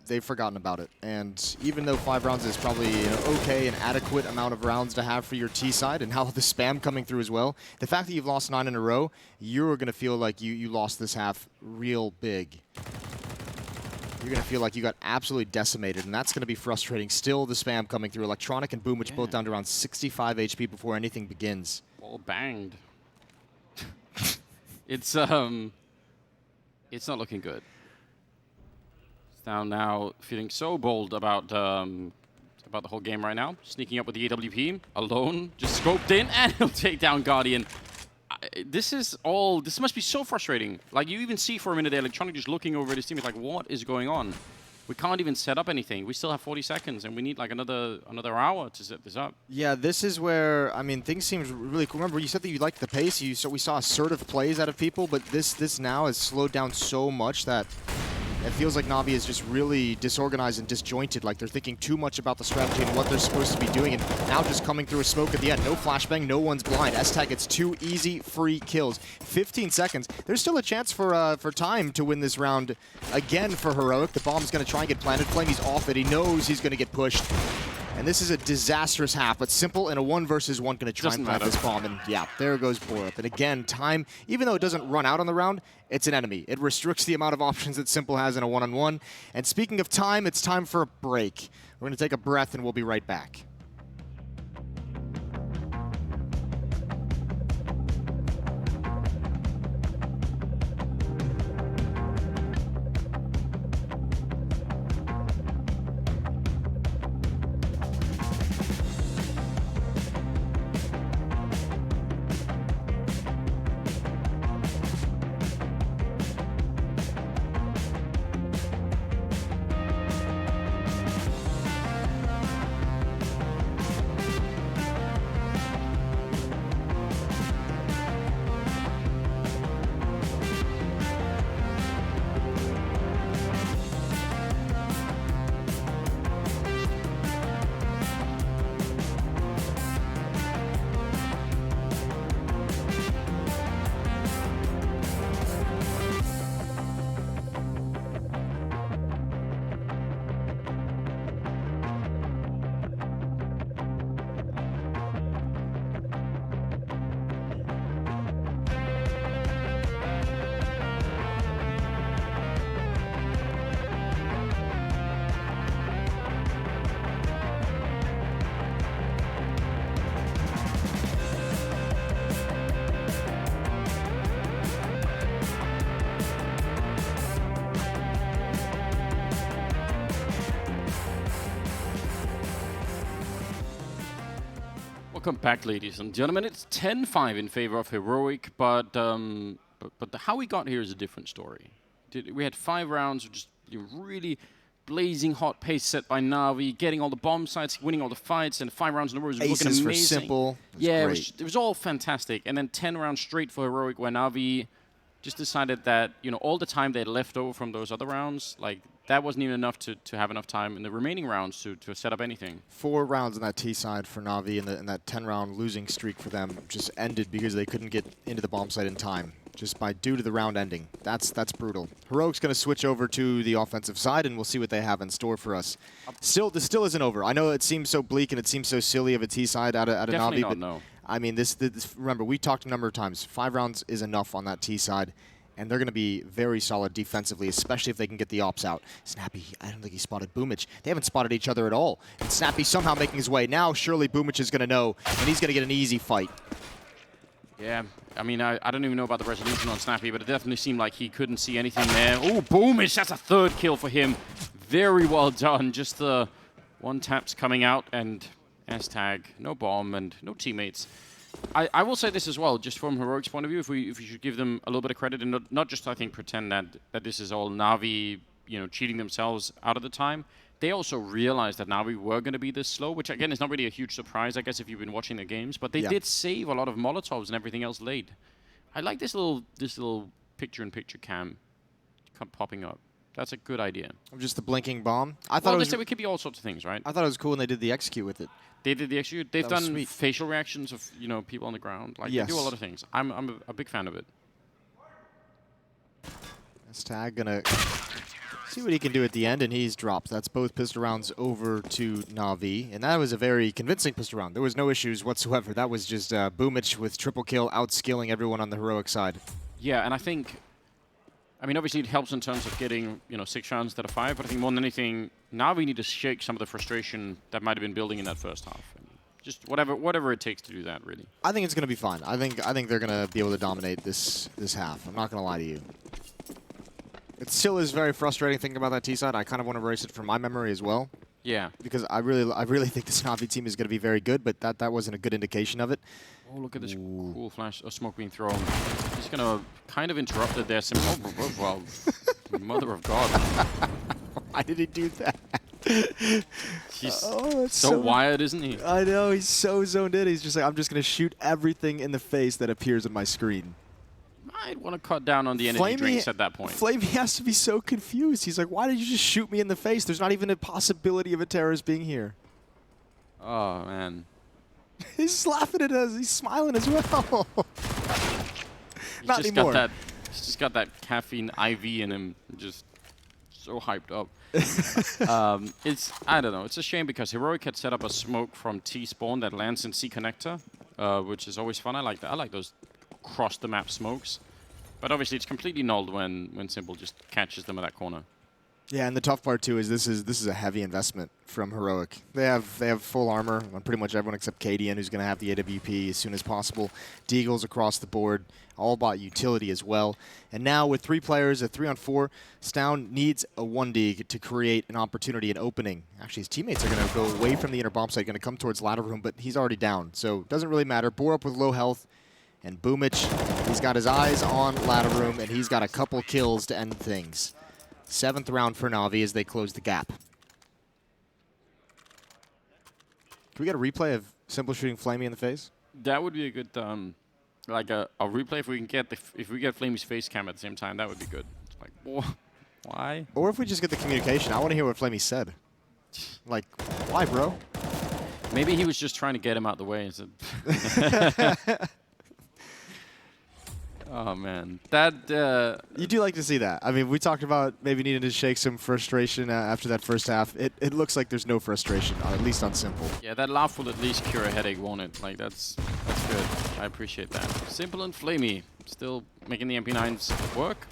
they've forgotten about it. And even though 5 rounds is probably okay, an adequate amount of rounds to have for your T side, and how the spam coming through as well, the fact that you've lost 9 in a row, you're going to feel like you lost this half real big. You're going to feel like you got absolutely decimated, and that's going to be frustrating. Still the spam coming through. Electronic and Boom, which both down to around 65 HP before anything begins. All banged. It's not looking good. Stown now feeling so bold about the whole game right now. Sneaking up with the AWP, alone, just scoped in, and he'll take down Guardian. This must be so frustrating. Like, you even see for a minute there, Electronic just looking over at his team, like, what is going on? We can't even set up anything. We still have 40 seconds, and we need like another hour to set this up. Yeah, this is where, I mean, things seem really cool. Remember, you said that you liked the pace. We saw assertive plays out of people, but this now has slowed down so much that it feels like Na'Vi is just really disorganized and disjointed, like they're thinking too much about the strategy and what they're supposed to be doing, and now just coming through a smoke at the end. No flashbang, no one's blind. S-Tag gets 2 easy, free kills. 15 seconds. There's still a chance for time to win this round again for Heroic. The bomb's going to try and get planted. Flamey's off it. He knows he's going to get pushed. And this is a disastrous half, but Simple in a 1 versus 1 going to try and plant this bomb. And yeah, there goes Borup. And again, time, even though it doesn't run out on the round, it's an enemy. It restricts the amount of options that Simple has in a 1-on-1. And speaking of time, it's time for a break. We're going to take a breath and we'll be right back. Welcome back, ladies and gentlemen. It's 10-5 in favor of Heroic, but how we got here is a different story. We had 5 rounds of just really blazing hot pace set by Na'Vi, getting all the bomb sites, winning all the fights, and 5 rounds in a row was looking Aces amazing. for Simple. Yeah, it was all fantastic. And then 10 rounds straight for Heroic, where Na'Vi just decided that, you know, all the time they had left over from those other rounds, like, that wasn't even enough to have enough time in the remaining rounds to set up anything. 4 rounds on that T side for Na'Vi, and that 10-round losing streak for them just ended because they couldn't get into the bomb site in time, just due to the round ending. That's brutal. Heroic's going to switch over to the offensive side, and we'll see what they have in store for us. This still isn't over. I know it seems so bleak and it seems so silly of a T side out of Na'Vi, but no. I mean, this remember, we talked a number of times. 5 rounds is enough on that T side. And they're going to be very solid defensively, especially if they can get the ops out. Snappy, I don't think he spotted Boomich. They haven't spotted each other at all. And Snappy somehow making his way. Now, surely Boomich is going to know, and he's going to get an easy fight. Yeah, I mean, I don't even know about the resolution on Snappy, but it definitely seemed like he couldn't see anything there. Oh, Boomich, that's a 3rd kill for him. Very well done. Just the 1 taps coming out, and S-tag, no bomb, and no teammates. I will say this as well, just from Heroic's point of view, if we should give them a little bit of credit and not just, I think, pretend that this is all Na'Vi, you know, cheating themselves out of the time. They also realized that Na'Vi were going to be this slow, which, again, is not really a huge surprise, I guess, if you've been watching the games. But they did save a lot of Molotovs and everything else late. I like this little picture-in-picture cam popping up. That's a good idea. Just the blinking bomb. I thought it could be all sorts of things, right? I thought it was cool when they did the execute with it. They did the execute. They've done facial reactions of, you know, people on the ground. Like, they do a lot of things. I'm a big fan of it. S-tag gonna see what he can do at the end, and he's dropped. That's both pistol rounds over to Na'Vi, and that was a very convincing pistol round. There was no issues whatsoever. That was just Boomich with triple kill, outskilling everyone on the Heroic side. Yeah, and I think, I mean, obviously it helps in terms of getting, you know, 6 rounds instead of 5, but I think more than anything, now we need to shake some of the frustration that might have been building in that first half. I mean, just whatever it takes to do that, really. I think it's going to be fine. I think they're going to be able to dominate this half. I'm not going to lie to you. It still is very frustrating thinking about that T side. I kind of want to erase it from my memory as well. Yeah. Because I really think this Na'Vi team is going to be very good, but that wasn't a good indication of it. Oh, look at this cool flash of smoke being thrown. He's going to kind of interrupt it there. Oh, well, mother of God. Why did he do that? He's so wired, isn't he? I know, he's so zoned in. He's just like, I'm just going to shoot everything in the face that appears on my screen. Might want to cut down on the energy drinks at that point. Flamey has to be so confused. He's like, why did you just shoot me in the face? There's not even a possibility of a terrorist being here. Oh, man. He's laughing at us. He's smiling as well. Not anymore. He's just got that caffeine IV in him. Just so hyped up. I don't know. It's a shame because Heroic had set up a smoke from T-spawn that lands in C connector, which is always fun. I like that. I like those cross the map smokes. But obviously it's completely nulled when Simple just catches them at that corner. Yeah, and the tough part too is this is a heavy investment from Heroic. They have full armor on pretty much everyone except Cadian, who's going to have the AWP as soon as possible. Deagles across the board, all about utility as well. And now with 3 players, a 3-on-4, Stown needs a 1D to create an opportunity, an opening. Actually, his teammates are going to go away from the inner bomb site, going to come towards ladder room, but he's already down, so it doesn't really matter. Bore up with low health, and Boomich, he's got his eyes on ladder room, and he's got a couple kills to end things. 7th round for Na'Vi as they close the gap. Can we get a replay of Simple shooting Flamey in the face? That would be a good, like a replay if we can get if we get Flamey's face cam at the same time. That would be good. It's like, why? Or if we just get the communication. I want to hear what Flamey said. Like, why, bro? Maybe he was just trying to get him out the way. Oh, man. That you do like to see that. I mean, we talked about maybe needing to shake some frustration after that first half. It looks like there's no frustration, at least on Simple. Yeah, that laugh will at least cure a headache, won't it? Like, that's good. I appreciate that. Simple and Flamey still making the MP9s work.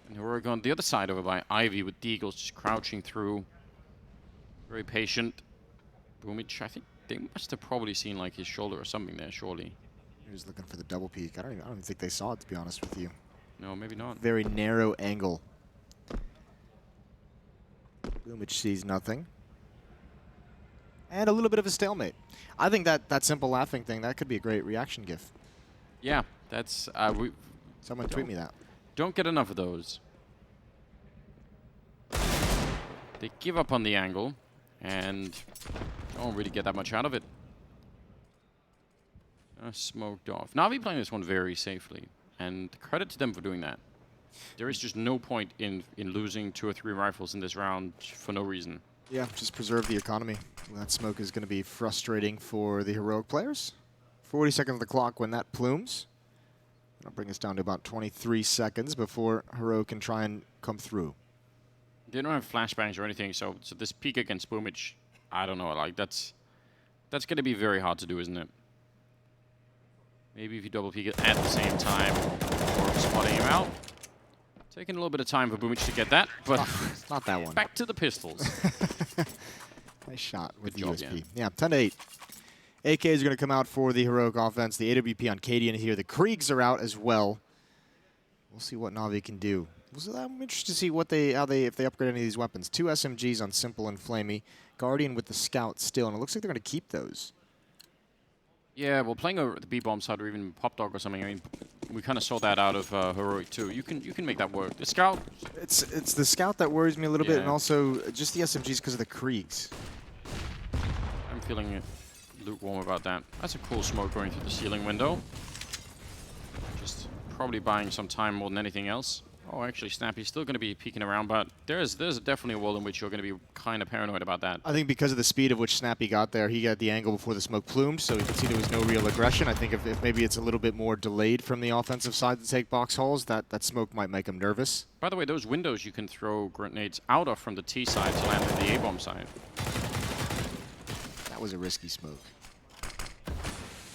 And Heroic on the other side over by Ivy with Deagles just crouching through. Very patient. Boomich, I think they must have probably seen, like, his shoulder or something there, surely. He was looking for the double peek. I don't even think they saw it, to be honest with you. No, maybe not. Very narrow angle. Boomich sees nothing. And a little bit of a stalemate. I think that Simple laughing thing, that could be a great reaction gif. Yeah, that's... Someone tweet me that. Don't get enough of those. They give up on the angle and don't really get that much out of it. Smoked off. Na'Vi playing this one very safely, and credit to them for doing that. There is just no point in losing 2 or 3 rifles in this round for no reason. Yeah, just preserve the economy. That smoke is going to be frustrating for the Heroic players. 40 seconds on the clock when that plumes. That'll bring us down to about 23 seconds before Heroic can try and come through. They don't have flashbangs or anything, so this peek against Boomich, I don't know, like that's going to be very hard to do, isn't it? Maybe if you double peek it at the same time, or spotting him out. Taking a little bit of time for Boomich to get that, but not that one. Back to the pistols. Nice shot with the job, USP. Yeah, 10-8. AK is going to come out for the Heroic offense. The AWP on Cadian here. The Kriegs are out as well. We'll see what Na'Vi can do. I'm interested to see what if they upgrade any of these weapons. 2 SMGs on Simple and Flamey. Guardian with the Scout still, and it looks like they're going to keep those. Yeah, well, playing over the B-bomb side or even Pop Dog or something, I mean, we kind of saw that out of Heroic too. You can make that work. The Scout... It's the Scout that worries me a little bit, and also just the SMGs because of the Kriegs. I'm feeling lukewarm about that. That's a cool smoke going through the ceiling window. Just probably buying some time more than anything else. Oh, actually, Snappy's still going to be peeking around, but there's definitely a world in which you're going to be kind of paranoid about that. I think because of the speed of which Snappy got there, he got the angle before the smoke plumed, so you can see there was no real aggression. I think if maybe it's a little bit more delayed from the offensive side to take box holes, that smoke might make him nervous. By the way, those windows you can throw grenades out of from the T side to land on the A-bomb side. That was a risky smoke.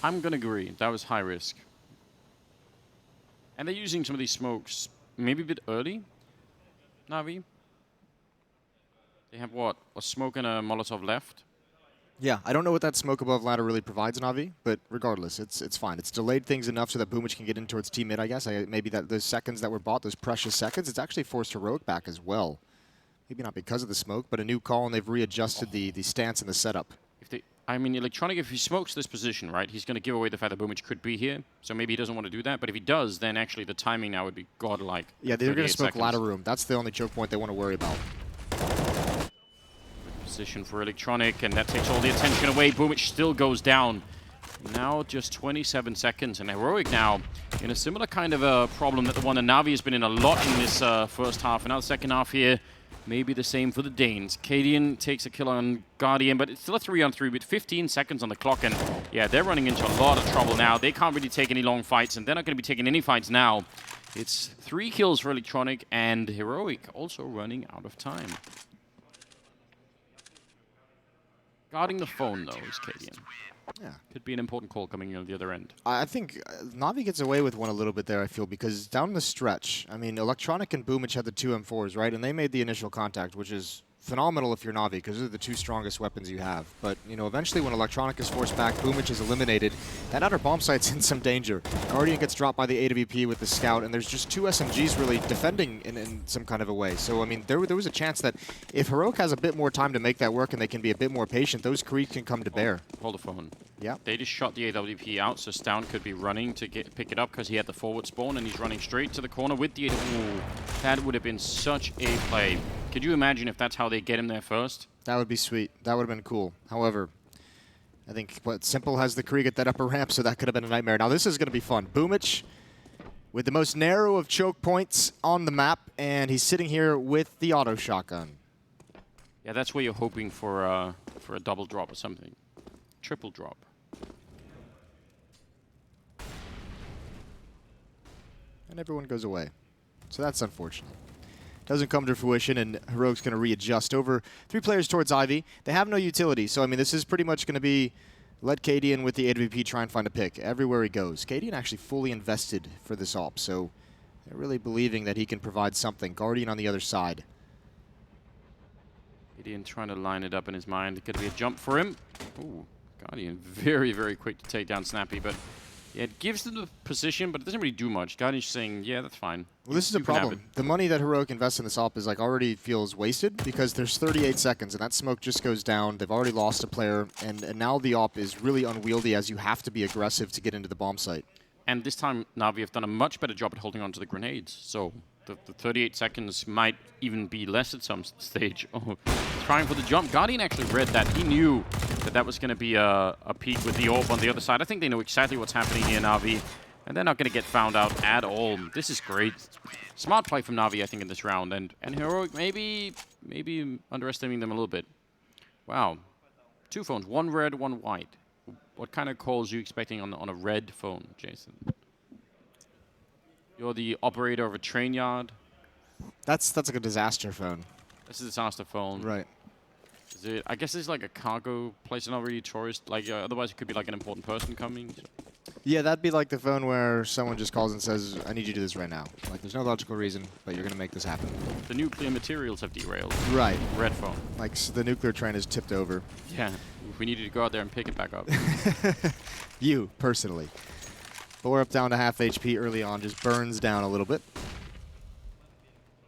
I'm going to agree. That was high risk. And they're using some of these smokes maybe a bit early, Na'Vi. They have what? A smoke and a Molotov left? Yeah, I don't know what that smoke above ladder really provides Na'Vi, but regardless, it's fine. It's delayed things enough so that Boomich can get in towards T-mid, I guess. Maybe that those seconds that were bought, those precious seconds, it's actually forced Heroic back as well. Maybe not because of the smoke, but a new call, and they've readjusted the stance and the setup. I mean, Electronic, if he smokes this position, right, he's going to give away the fact that Boomich could be here. So maybe he doesn't want to do that. But if he does, then actually the timing now would be godlike. Yeah, they're going to smoke ladder room. That's the only choke point they want to worry about. Position for Electronic, and that takes all the attention away. Boomich still goes down. Now just 27 seconds, and Heroic now in a similar kind of a problem that the one that Na'Vi has been in a lot in this first half. And now the second half here. Maybe the same for the Danes. Cadian takes a kill on Guardian, but it's still a 3-on-3 with 15 seconds on the clock. And yeah, they're running into a lot of trouble now. They can't really take any long fights, and they're not going to be taking any fights now. It's 3 kills for Electronic, and Heroic also running out of time. Guarding the phone, though, is Cadian. Yeah. Could be an important call coming in on the other end. I think Na'Vi gets away with one a little bit there, I feel, because down the stretch, I mean, Electronic and Boomich had the 2 M4s, right? And they made the initial contact, which is phenomenal if you're Na'Vi, because they're the 2 strongest weapons you have. But, you know, eventually when Electronic is forced back, Boomich is eliminated. That outer bomb site's in some danger. Guardian gets dropped by the AWP with the Scout, and there's just 2 SMGs really defending in some kind of a way. So, I mean, there was a chance that if Heroic has a bit more time to make that work and they can be a bit more patient, those Kriegs can come to bear. Hold the phone. Yeah. They just shot the AWP out, so Stown could be running to pick it up because he had the forward spawn, and he's running straight to the corner with the AWP. Ooh, that would have been such a play. Could you imagine if that's how they get him there first? That would be sweet. That would have been cool. However, I think Simple has the Krieg at that upper ramp, so that could have been a nightmare. Now this is going to be fun. Boomich with the most narrow of choke points on the map, and he's sitting here with the auto shotgun. Yeah, that's where you're hoping for a double drop or something. Triple drop. And everyone goes away. So that's unfortunate. Doesn't come to fruition, and Heroic's going to readjust over 3 players towards Ivy. They have no utility, so I mean, this is pretty much going to be let Cadian with the AWP try and find a pick everywhere he goes. Cadian actually fully invested for this AWP, so they're really believing that he can provide something. Guardian on the other side. Cadian trying to line it up in his mind. It could be a jump for him. Ooh, Guardian very, very quick to take down Snappy, but yeah, it gives them the position, but it doesn't really do much. Guardian's saying, yeah, that's fine. Well, this is a problem. The money that Heroic invests in this AWP is like already feels wasted because there's 38 seconds and that smoke just goes down. They've already lost a player, and now the AWP is really unwieldy as you have to be aggressive to get into the bomb site. And this time, Na'Vi have done a much better job at holding on to the grenades. So the 38 seconds might even be less at some stage. Oh, trying for the jump. Guardian actually read that. He knew that that was going to be a peak with the orb on the other side. I think they know exactly what's happening here, Na'Vi. And they're not going to get found out at all. This is great. Smart play from Na'Vi, I think, in this round. And Heroic maybe underestimating them a little bit. Wow. 2 phones. 1 red, 1 white. What kind of calls are you expecting on a red phone, Jason? You're the operator of a train yard. That's like a disaster phone. This is a disaster phone. Right. Is it, I guess it's like a cargo place, not really tourist. Like otherwise, it could be like an important person coming. Yeah, that'd be like the phone where someone just calls and says, "I need you to do this right now." Like, there's no logical reason, but you're gonna make this happen. The nuclear materials have derailed. Right. Red phone. Like the nuclear train is tipped over. Yeah. We needed to go out there and pick it back up. You personally. But we're up down to half HP early on, just burns down a little bit.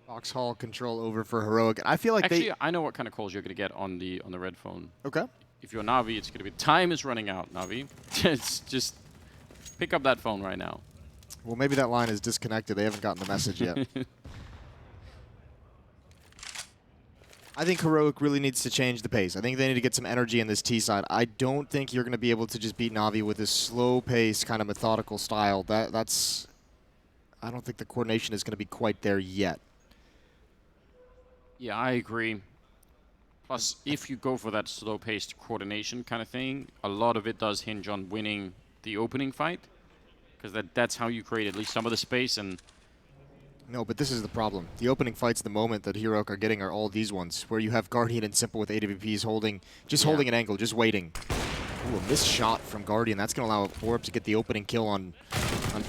Foxhall control over for Heroic. I feel like actually, I know what kind of calls you're going to get on the red phone. Okay. If you're Na'Vi, it's going to be time is running out, Na'Vi. just pick up that phone right now. Well, maybe that line is disconnected. They haven't gotten the message yet. I think Heroic really needs to change the pace. I think they need to get some energy in this T side. I don't think you're going to be able to just beat Na'Vi with this slow pace, kind of methodical style. That's I don't think the coordination is going to be quite there yet. Yeah, I agree. Plus, if you go for that slow-paced coordination kind of thing, a lot of it does hinge on winning the opening fight, because that's how you create at least some of the space. And no, but this is the problem. The opening fights at the moment that Heroic are getting are all these ones, where you have Guardian and Simple with AWPs holding an angle, just waiting. Ooh, a missed shot from Guardian. That's going to allow Borb to get the opening kill on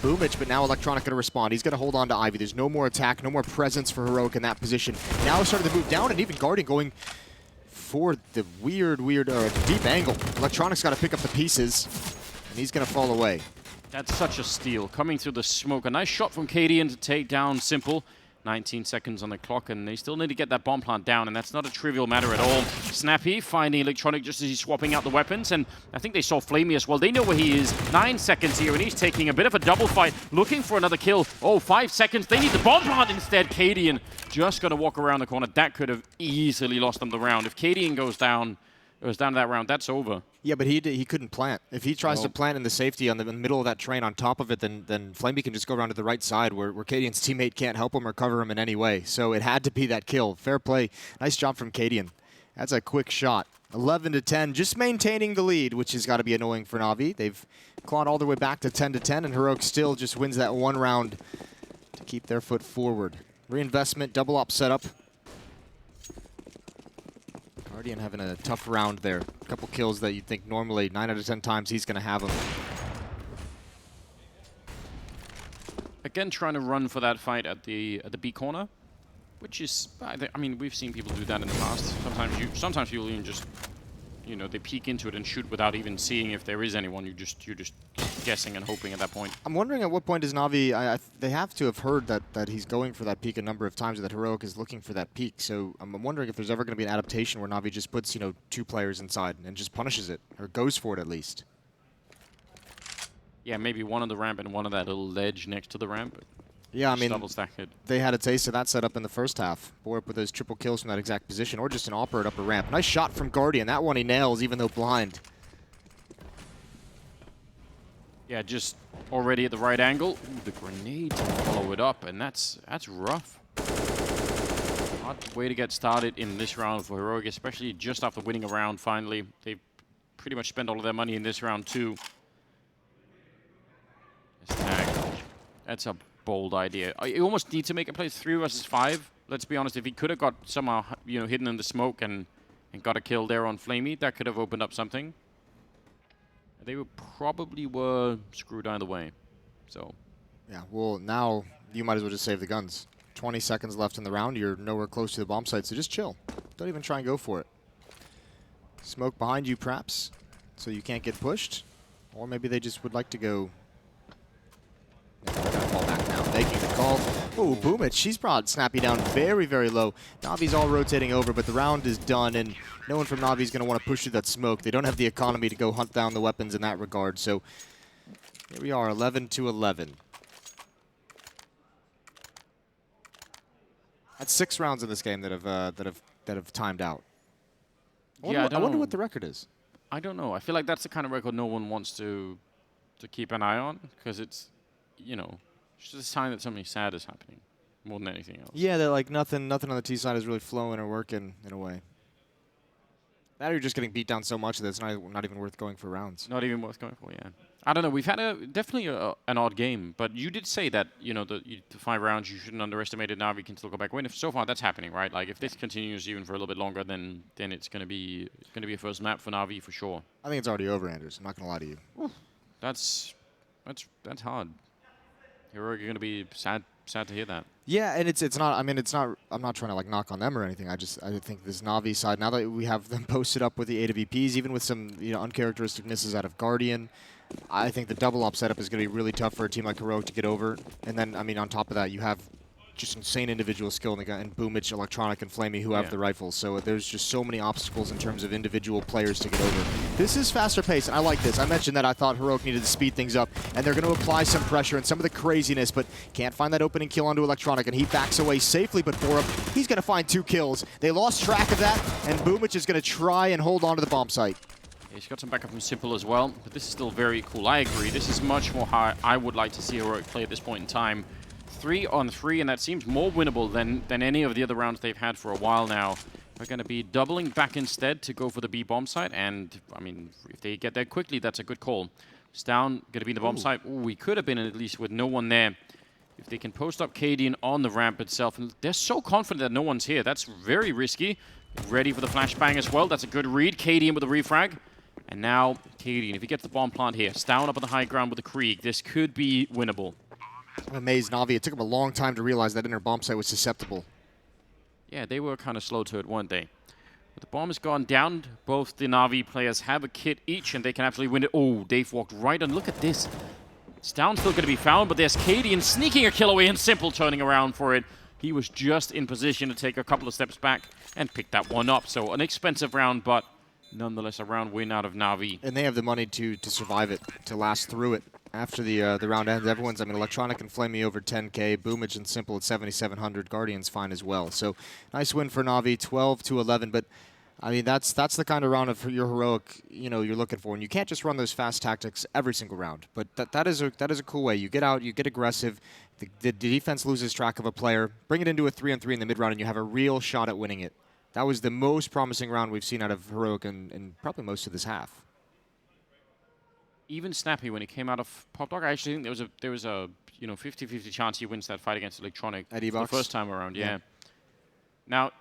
Boomich, but now Electronic going to respond. He's going to hold on to Ivy. There's no more attack, no more presence for Heroic in that position. Now he's starting to move down, and even Guardian going for the weird deep angle. Electronic's got to pick up the pieces, and he's going to fall away. That's such a steal. Coming through the smoke. A nice shot from Cadian to take down Simple. 19 seconds on the clock, and they still need to get that bomb plant down, and that's not a trivial matter at all. Snappy finding Electronic just as he's swapping out the weapons, and I think they saw Flamey as well. They know where he is. 9 seconds here, and he's taking a bit of a double fight, looking for another kill. Oh, 5 seconds. They need the bomb plant instead. Cadian just going to walk around the corner. That could have easily lost them the round. If Cadian goes down to that round, that's over. Yeah, but he couldn't plant. If he tries to plant in the safety in the middle of that train on top of it, then Flamey can just go around to the right side where Cadian's teammate can't help him or cover him in any way. So it had to be that kill. Fair play. Nice job from Cadian. That's a quick shot. 11-10, just maintaining the lead, which has got to be annoying for Na'Vi. They've clawed all the way back to 10-10, and Heroic still just wins that one round to keep their foot forward. Reinvestment, double op setup. Guardian having a tough round there. A couple kills that you'd think normally 9 out of 10 times he's going to have them. Again, trying to run for that fight at the B corner, which is, I mean, we've seen people do that in the past. Sometimes you'll even just, they peek into it and shoot without even seeing if there is anyone. You're just guessing and hoping at that point. I'm wondering at what point does Na'Vi, they have to have heard that he's going for that peak a number of times, or that Heroic is looking for that peak. So I'm wondering if there's ever going to be an adaptation where Na'Vi just puts, 2 players inside and just punishes it, or goes for it at least. Yeah, maybe one on the ramp and one on that little ledge next to the ramp. Yeah, I mean, double stack it. They had a taste of that setup in the first half. Borb with those triple kills from that exact position, or just an opera at upper ramp. Nice shot from Guardian. That one he nails, even though blind. Yeah, just already at the right angle. Ooh, the grenade to follow it up, and that's rough. Hard way to get started in this round for Heroic, especially just after winning a round finally. They've pretty much spent all of their money in this round too. That's a bold idea. You almost need to make a play 3 versus 5. Let's be honest, if he could have got somehow hidden in the smoke and got a kill there on Flamey, that could have opened up something. They probably were screwed either way. So yeah, well, now you might as well just save the guns. 20 seconds left in the round. You're nowhere close to the bomb site, so just chill. Don't even try and go for it. Smoke behind you, perhaps, so you can't get pushed. Or maybe they just would like to go. Fall back now, making the call. Oh, Boomich, she's brought Snappy down very, very low. Na'Vi's all rotating over, but the round is done, and no one from Na'Vi is going to want to push through that smoke. They don't have the economy to go hunt down the weapons in that regard, so Here we are, 11-11. That's 6 rounds in this game that have timed out. I wonder what the record is. I don't know. I feel like that's the kind of record no one wants to keep an eye on, because it's, you know, it's just a sign that something sad is happening more than anything else. Yeah, that like nothing on the T side is really flowing or working in a way. That or you're just getting beat down so much that it's not even worth going for rounds. Not even worth going for, yeah. I don't know. We've had definitely an odd game, but you did say that, you know, the 5 rounds you shouldn't underestimate it. Now we can still go back and win. If so far that's happening, right? Like if this continues even for a little bit longer, then it's gonna be a first map for Na'Vi for sure. I think it's already over, Anders. I'm not gonna lie to you. Ooh, that's hard. You're gonna be sad to hear that. Yeah, and it's not. I mean, it's not. I'm not trying to like knock on them or anything. I think this Na'Vi side, now that we have them posted up with the AWPs, even with some uncharacteristic misses out of Guardian, I think the double op setup is going to be really tough for a team like Heroic to get over. And then, I mean, on top of that, you have just insane individual skill in the guy, and Boomich, Electronic, and Flamey who have the rifles. So there's just so many obstacles in terms of individual players to get over. This is faster paced, and I like this. I mentioned that I thought Heroic needed to speed things up, and they're going to apply some pressure and some of the craziness, but can't find that opening kill onto Electronic, and he backs away safely, but Borup, he's going to find 2 kills. They lost track of that, and Boomich is going to try and hold on to the bomb site. He's got some backup from Simple as well, but this is still very cool. I agree. This is much more how I would like to see Heroic play at this point in time. 3-on-3, and that seems more winnable than any of the other rounds they've had for a while now. They're going to be doubling back instead to go for the B bomb site, and I mean, if they get there quickly, that's a good call. Down, going to be in the bomb site. Ooh, we could have been at least with no one there. If they can post up Cadian on the ramp itself, and they're so confident that no one's here. That's very risky. Ready for the flashbang as well. That's a good read. Cadian with a refrag. And now Cadian, if he gets the bomb plant here, down up on the high ground with the Krieg, this could be winnable. I'm amazed Na'Vi. It took him a long time to realize that inner bomb site was susceptible. Yeah, they were kind of slow to it, weren't they? But the bomb has gone down. Both the Na'Vi players have a kit each, and they can absolutely win it. Oh, Dave walked right on. Look at this. It's down, still going to be found, but there's Cadian sneaking a kill away, and Simple turning around for it. He was just in position to take a couple of steps back and pick that one up. So an expensive round, but nonetheless a round win out of Na'Vi. And they have the money to survive it, to last through it. After the round ends, everyone's, I mean, Electronic and Flamey over 10K, Boomage and Simple at 7,700, Guardian's fine as well. So nice win for Na'Vi, 12-11, but I mean, that's the kind of round of your Heroic, you know, you're looking for. And you can't just run those fast tactics every single round, but that is a cool way. You get out, you get aggressive, the defense loses track of a player, bring it into a 3-on-3 in the mid round, and you have a real shot at winning it. That was the most promising round we've seen out of Heroic in probably most of this half. Even Snappy, when he came out of Pop Dog, I actually think there was a 50-50 chance he wins that fight against Electronic for the first time around. Yeah. Now,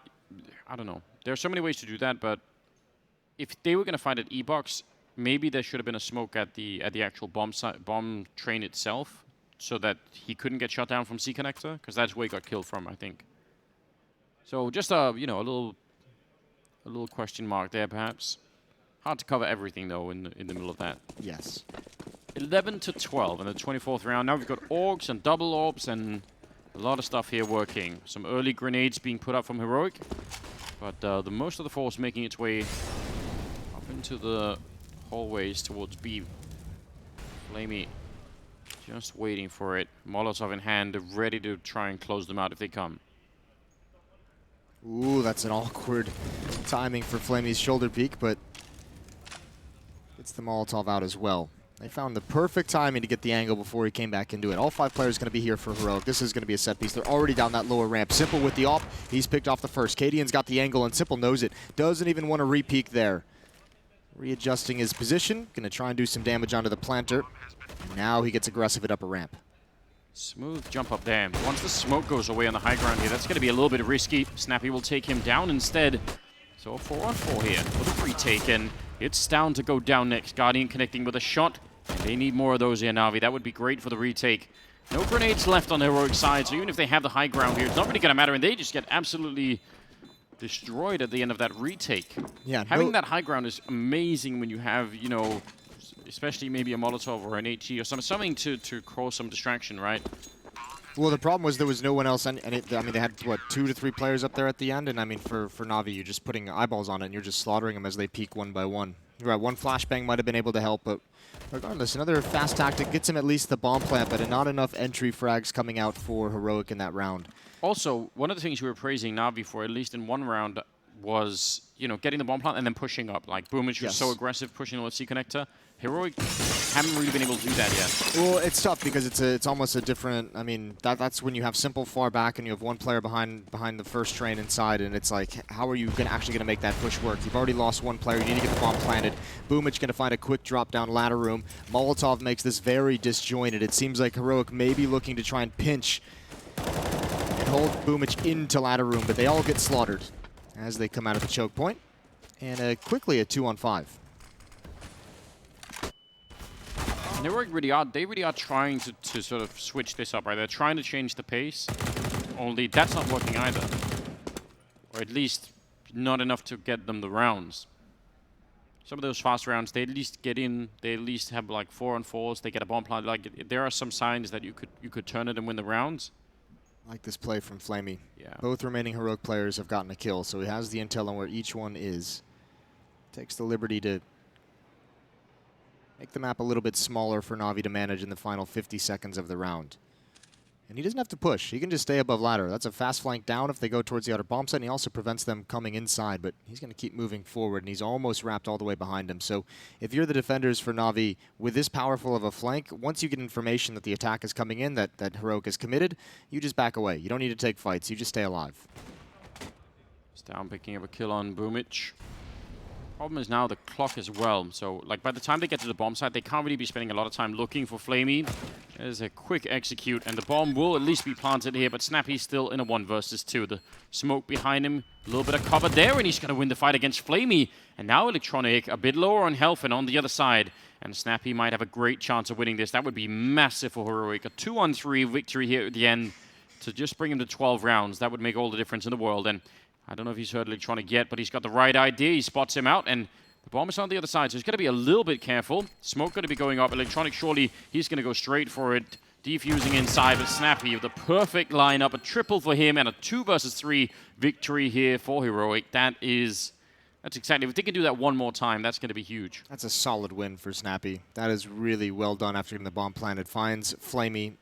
I don't know. There are so many ways to do that, but if they were going to fight at E-Box, maybe there should have been a smoke at the actual bomb train itself, so that he couldn't get shot down from C connector, because that's where he got killed from, I think. So just a little question mark there, perhaps. Hard to cover everything, though, in the middle of that. Yes. 11-12 in the 24th round. Now we've got Orgs and double orbs and a lot of stuff here working. Some early grenades being put up from Heroic, but the most of the force making its way up into the hallways towards B. Flamey just waiting for it. Molotov in hand, ready to try and close them out if they come. Ooh, that's an awkward timing for Flamey's shoulder peek, but gets the Molotov out as well. They found the perfect timing to get the angle before he came back into it. All 5 players going to be here for Heroic. This is going to be a set piece. They're already down that lower ramp. Simple with the op. He's picked off the first. Cadian's got the angle, and Simple knows it. Doesn't even want to re-peek there. Readjusting his position. Going to try and do some damage onto the planter. And now he gets aggressive at upper ramp. Smooth jump up there. Once the smoke goes away on the high ground here, that's going to be a little bit risky. Snappy will take him down instead. So a 4-on-4 here with a retake, and it's down to go down next. Guardian connecting with a shot, and they need more of those here, Na'Vi. That would be great for the retake. No grenades left on the Heroic side, so even if they have the high ground here, it's not really going to matter, and they just get absolutely destroyed at the end of that retake. Yeah, having that high ground is amazing when you have, especially maybe a Molotov or an HE or something to cause some distraction, right? Well, the problem was there was no one else, and I mean, they had, what, 2 to 3 players up there at the end, and I mean, for Na'Vi, you're just putting eyeballs on it, and you're just slaughtering them as they peek one by one. You're right, one flashbang might have been able to help, but regardless, another fast tactic gets him at least the bomb plant, but not enough entry frags coming out for Heroic in that round. Also, one of the things we were praising Na'Vi for, at least in one round, was, you know, getting the bomb plant and then pushing up. Like, Boomich was so aggressive pushing the C connector. Heroic haven't really been able to do that yet. Well, it's tough because it's almost a different. I mean, that's when you have Simple far back and you have one player behind the first train inside, and it's like, how are you actually going to make that push work? You've already lost one player. You need to get the bomb planted. Boomich going to find a quick drop down ladder room. Molotov makes this very disjointed. It seems like Heroic may be looking to try and pinch and hold Boomich into ladder room, but they all get slaughtered as they come out of the choke point, and quickly a 2-on-5. They really are trying to sort of switch this up, right? They're trying to change the pace, only that's not working either. Or at least not enough to get them the rounds. Some of those fast rounds, they at least get in, they at least have like 4-on-4s, they get a bomb plant. Like, there are some signs that you could turn it and win the rounds. I like this play from Flamey. Yeah. Both remaining Heroic players have gotten a kill, so he has the intel on where each one is. Takes the liberty to make the map a little bit smaller for Na'Vi to manage in the final 50 seconds of the round. And he doesn't have to push. He can just stay above ladder. That's a fast flank down if they go towards the outer bomb site, and he also prevents them coming inside, but he's going to keep moving forward, and he's almost wrapped all the way behind him. So if you're the defenders for Na'Vi, with this powerful of a flank, once you get information that the attack is coming in, that Heroic is committed, you just back away. You don't need to take fights. You just stay alive. He's down, picking up a kill on Boomich. Problem is now the clock as well. So, like, by the time they get to the bomb site, they can't really be spending a lot of time looking for Flamey. There's a quick execute, and the bomb will at least be planted here, but Snappy's still in a 1 versus 2. The smoke behind him, a little bit of cover there, and he's going to win the fight against Flamey. And now Electronic, a bit lower on health and on the other side. And Snappy might have a great chance of winning this. That would be massive for Heroic. A 2-on-3 victory here at the end to just bring him to 12 rounds. That would make all the difference in the world. And I don't know if he's heard Electronic yet, but he's got the right idea. He spots him out, and the bomb is on the other side, so he's going to be a little bit careful. Smoke going to be going up. Electronic, surely he's going to go straight for it. Defusing inside, but Snappy with the perfect lineup. A triple for him, and a 2 versus 3 victory here for Heroic. That's exactly, if they can do that one more time, that's going to be huge. That's a solid win for Snappy. That is really well done after getting the bomb planted. Finds Flamey.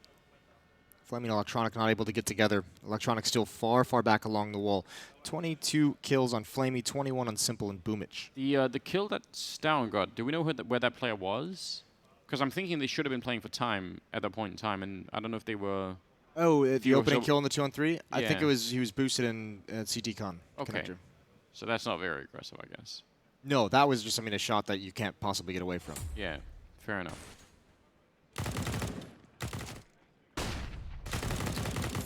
Flamey and Electronic not able to get together. Electronic still far, far back along the wall. 22 kills on Flamey, 21 on Simple and Boomich. The kill that Stown got, do we know where that player was? Because I'm thinking they should have been playing for time at that point in time, and I don't know if they were... Oh, the opening kill in the 2-on-3? I think Yeah. he was boosted in CT Con connector. So that's not very aggressive, I guess. No, that was just, a shot that you can't possibly get away from. Yeah, fair enough.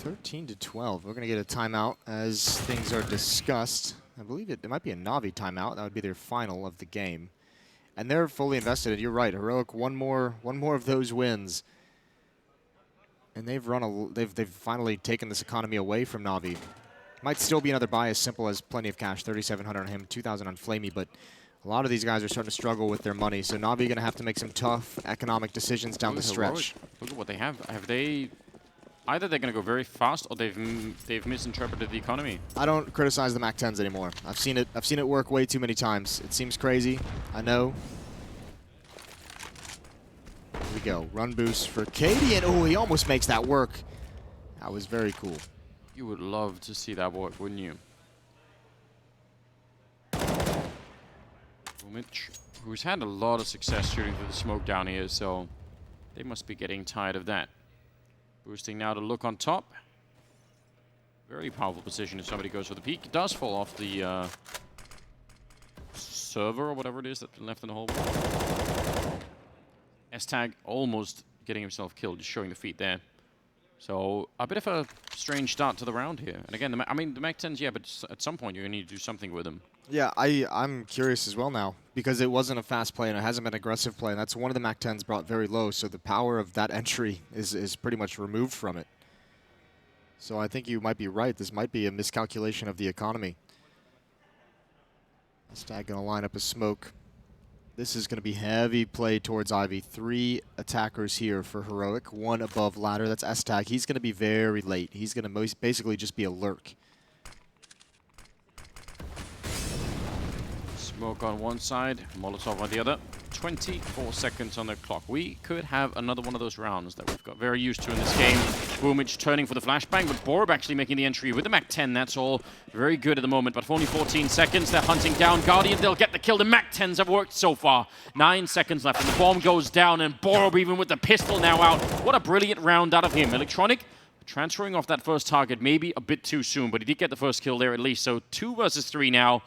13-12. We're going to get a timeout as things are discussed. I believe it might be a Na'Vi timeout. That would be their final of the game. And they're fully invested. You're right. Heroic, one more of those wins. And they've finally taken this economy away from Na'Vi. Might still be another buy as Simple as plenty of cash. 3,700 on him, 2,000 on Flamey, but a lot of these guys are starting to struggle with their money. So Na'Vi going to have to make some tough economic decisions down the stretch. Look at what they have. Have they... Either they're going to go very fast, or they've misinterpreted the economy. I don't criticize the MAC-10s anymore. I've seen it work way too many times. It seems crazy. I know. Here we go. Run boost for Katie, and oh, he almost makes that work. That was very cool. You would love to see that work, wouldn't you? Boomich, who's had a lot of success shooting through the smoke down here, so they must be getting tired of that. Boosting now to look on top. Very powerful position if somebody goes for the peak. It does fall off the server or whatever it is that's been left in the hole. S-Tag almost getting himself killed, just showing the feet there. So a bit of a strange start to the round here. And again, the MAC-10s, yeah, but at some point you're going to need to do something with them. Yeah, I'm curious as well now because it wasn't a fast play and it hasn't been an aggressive play. And that's one of the MAC-10s brought very low, so the power of that entry is pretty much removed from it. So I think you might be right. This might be a miscalculation of the economy. Stag going to line up a smoke. This is going to be heavy play towards Ivy. 3 attackers here for Heroic. 1 above ladder. That's S-Tag. He's going to be very late. He's going to basically just be a lurk. Smoke on one side, Molotov on the other. 24 seconds on the clock. We could have another one of those rounds that we've got very used to in this game. Boomich turning for the flashbang, but Borup actually making the entry with the MAC-10. That's all very good at the moment, but for only 14 seconds, they're hunting down Guardian. They'll get the kill. The MAC-10s have worked so far. 9 seconds left, and the bomb goes down, and Borup, even with the pistol now out. What a brilliant round out of him. Electronic transferring off that first target, maybe a bit too soon, but he did get the first kill there at least. So 2 versus 3 now.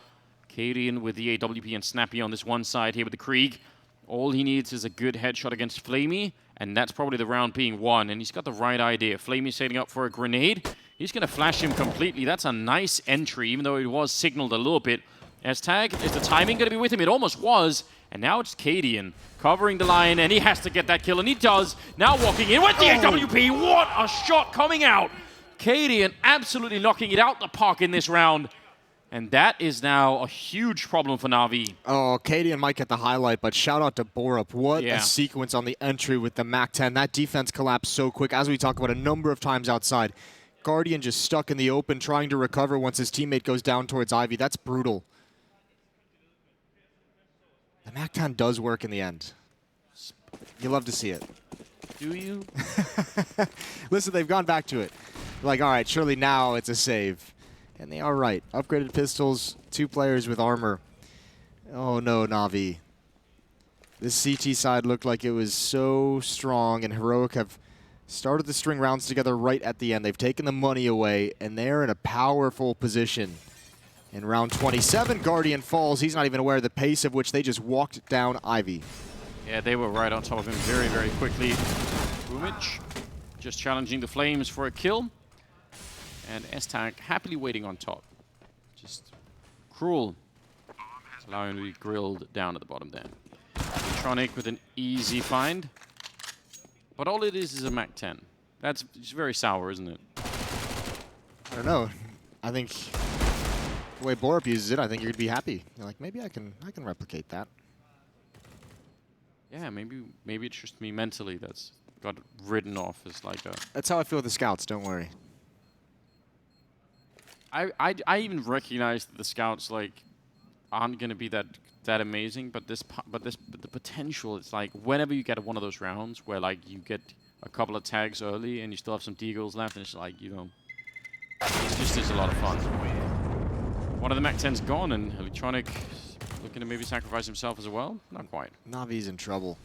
Cadian with the AWP and Snappy on this one side here with the Krieg. All he needs is a good headshot against Flamey, and that's probably the round being won. And he's got the right idea. Flamey setting up for a grenade. He's going to flash him completely. That's a nice entry, even though it was signaled a little bit. S-Tag, is the timing going to be with him? It almost was. And now it's Cadian covering the line, and he has to get that kill, and he does. Now walking in with the AWP. What a shot coming out. Cadian absolutely knocking it out the park in this round. And that is now a huge problem for Na'Vi. Oh, Cadian might get the highlight, but shout out to Borup. What a sequence on the entry with the MAC-10. That defense collapsed so quick, as we talked about a number of times outside. Guardian just stuck in the open, trying to recover once his teammate goes down towards Ivy. That's brutal. The MAC-10 does work in the end. You love to see it. Do you? Listen, they've gone back to it. Like, all right, surely now it's a save. And they are right. Upgraded pistols, 2 players with armor. Oh no, Na'Vi. This CT side looked like it was so strong, and Heroic have started the string rounds together right at the end. They've taken the money away, and they're in a powerful position. In round 27, Guardian falls. He's not even aware of the pace of which they just walked down Ivy. Yeah, they were right on top of him very, very quickly. Boomich just challenging the Flames for a kill. And S-Tag happily waiting on top. Just cruel. It's allowing him to be grilled down at the bottom there. Electronic with an easy find. But all it is a MAC-10. That's just very sour, isn't it? I don't know. I think the way Borup uses it, I think you're going to be happy. You're like, maybe I can replicate that. Yeah, maybe it's just me mentally that's got written off as like a... That's how I feel with the scouts, don't worry. I even recognize that the scouts like aren't going to be that amazing, but the potential, it's like whenever you get one of those rounds where like you get a couple of tags early and you still have some deagles left, and it's like, you know, it just is a lot of fun. One of the MAC-10's gone, and Electronic looking to maybe sacrifice himself as well. Not quite. Na'Vi's in trouble.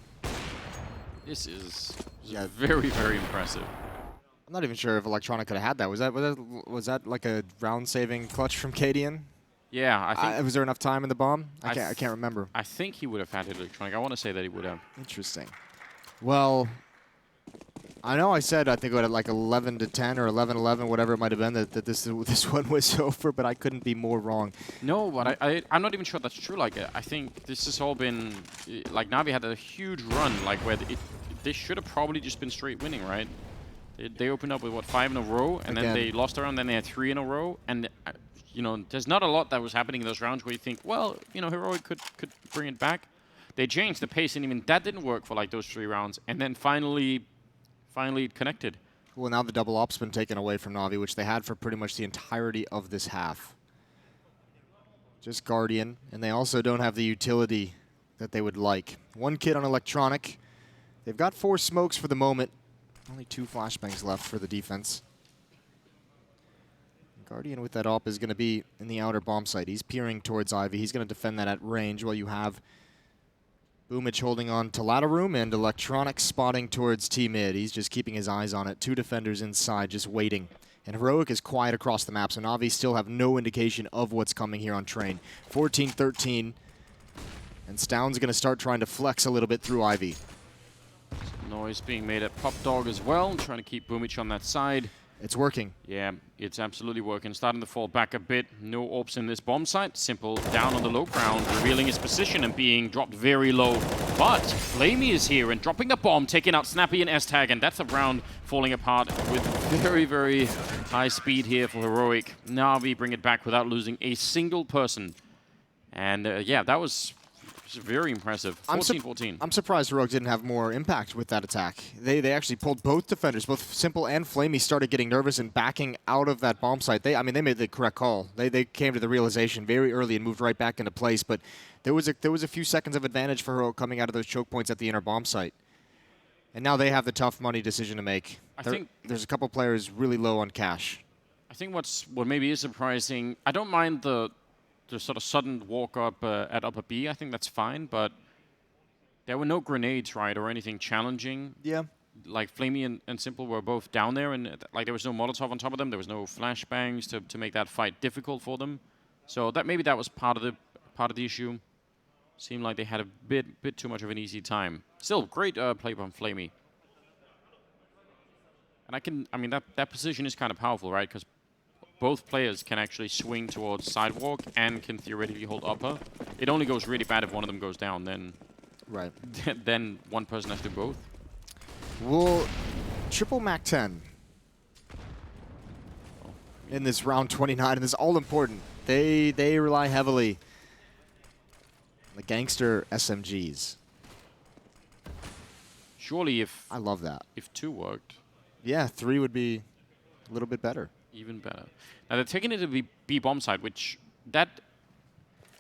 This is very, very impressive. I'm not even sure if Electronic could have had that. Was that like a round-saving clutch from Cadian? Yeah, I think. Was there enough time in the bomb? I can't remember. I think he would have had it Electronic. I want to say that he would have. Interesting. Well, I know I said I think it was like 11-10 or 11-11, whatever it might have been, that this one was over, but I couldn't be more wrong. No, but I'm not even sure that's true. Like, I think this has all been like Na'Vi had a huge run, like where they should have probably just been straight winning, right? They opened up with, what, 5 in a row, and then they lost a round, then they had 3 in a row. And, you know, there's not a lot that was happening in those rounds where you think, well, you know, Heroic could bring it back. They changed the pace, and even that didn't work for, like, those 3 rounds. And then finally it connected. Well, now the double op's been taken away from Na'Vi, which they had for pretty much the entirety of this half. Just Guardian, and they also don't have the utility that they would like. 1 kid on Electronic. They've got 4 smokes for the moment. Only 2 flashbangs left for the defense. Guardian with that op is going to be in the outer bomb site. He's peering towards Ivy. He's going to defend that at range while you have Boomich holding on to ladder room and Electronic spotting towards T-mid. He's just keeping his eyes on it. 2 defenders inside just waiting. And Heroic is quiet across the map, so Na'Vi still have no indication of what's coming here on train. 14-13. And Stound's going to start trying to flex a little bit through Ivy. Noise being made at Pop Dog as well, trying to keep Boomich on that side. It's working. Yeah, it's absolutely working. Starting to fall back a bit. No orbs in this bomb site. Simple down on the low ground, revealing his position and being dropped very low. But Flamey is here and dropping the bomb, taking out Snappy and S-Tag, and that's a round falling apart with very, very high speed here for Heroic. Na'Vi bring it back without losing a single person. And yeah, that was It's very impressive. 14-14. I'm surprised Heroic didn't have more impact with that attack. They actually pulled both defenders, both Simple and Flamey started getting nervous and backing out of that bomb site. I mean, they made the correct call. They came to the realization very early and moved right back into place, but there was a few seconds of advantage for Heroic coming out of those choke points at the inner bomb site. And now they have the tough money decision to make. I think there's a couple players really low on cash. I think what maybe is surprising, I don't mind the sort of sudden walk up at upper B. I think that's fine, but there were no grenades, right, or anything challenging. Yeah. Like Flamey and Simple were both down there, and like there was no Molotov on top of them. There was no flashbangs to make that fight difficult for them. So maybe that was part of the issue. Seemed like they had a bit too much of an easy time. Still, great play from Flamey. And I mean that position is kind of powerful, right? Because both players can actually swing towards sidewalk and can theoretically hold upper. It only goes really bad if one of them goes down. Then, right. Then one person has to do both. Well, triple Mac 10 in this round 29, and this is all important. They rely heavily on the gangster SMGs. Surely, if I love that. If 2 worked, yeah, 3 would be a little bit better. Even better. Now they're taking it to the B bomb side, which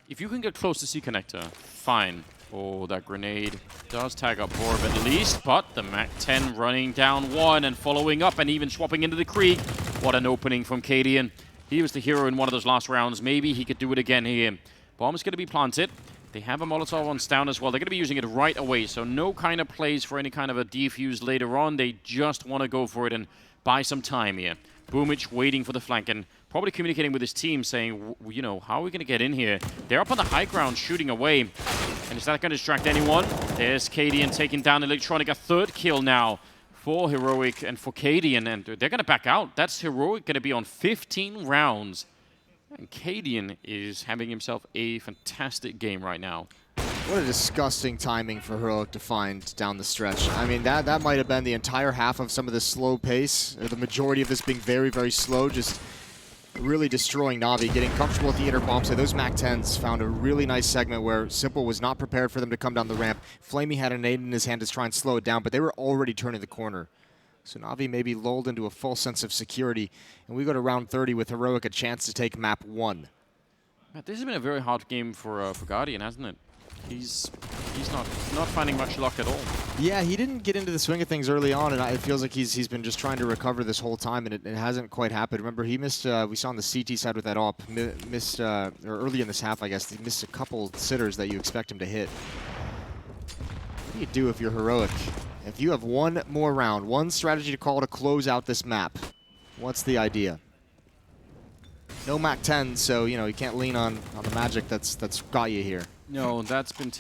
if you can get close to C connector, fine. Oh, that grenade does tag up Borb at least, but the Mac 10 running down 1 and following up and even swapping into the Krieg. What an opening from Cadian. He was the hero in one of those last rounds. Maybe he could do it again here. Bomb's going to be planted. They have a Molotov on Stown as well. They're going to be using it right away, so no kind of plays for any kind of a defuse later on. They just want to go for it and buy some time here. Boomich waiting for the flank and probably communicating with his team saying, you know, how are we going to get in here? They're up on the high ground shooting away. And is that going to distract anyone? There's Cadian taking down Electronic. A 3rd kill now for Heroic and for Cadian. And they're going to back out. That's Heroic going to be on 15 rounds. And Cadian is having himself a fantastic game right now. What a disgusting timing for Heroic to find down the stretch. I mean, that might have been the entire half of some of this slow pace, or the majority of this being very, very slow, just really destroying Na'Vi, getting comfortable at the inner bomb. So those Mac 10s found a really nice segment where Simple was not prepared for them to come down the ramp. Flamey had a nade in his hand to try and slow it down, but they were already turning the corner. So Na'Vi may be lulled into a full sense of security, and we go to round 30 with Heroic a chance to take map 1. This has been a very hard game for Guardian, hasn't it? He's not finding much luck at all. Yeah, he didn't get into the swing of things early on, and it feels like he's been just trying to recover this whole time, and it hasn't quite happened. Remember, he missed. We saw on the CT side with that op, missed or early in this half, I guess, he missed a couple sitters that you expect him to hit. What do you do if you're Heroic? If you have one more round, one strategy to call to close out this map, what's the idea? No Mac 10, so you know you can't lean on the magic that's got you here. No, that's been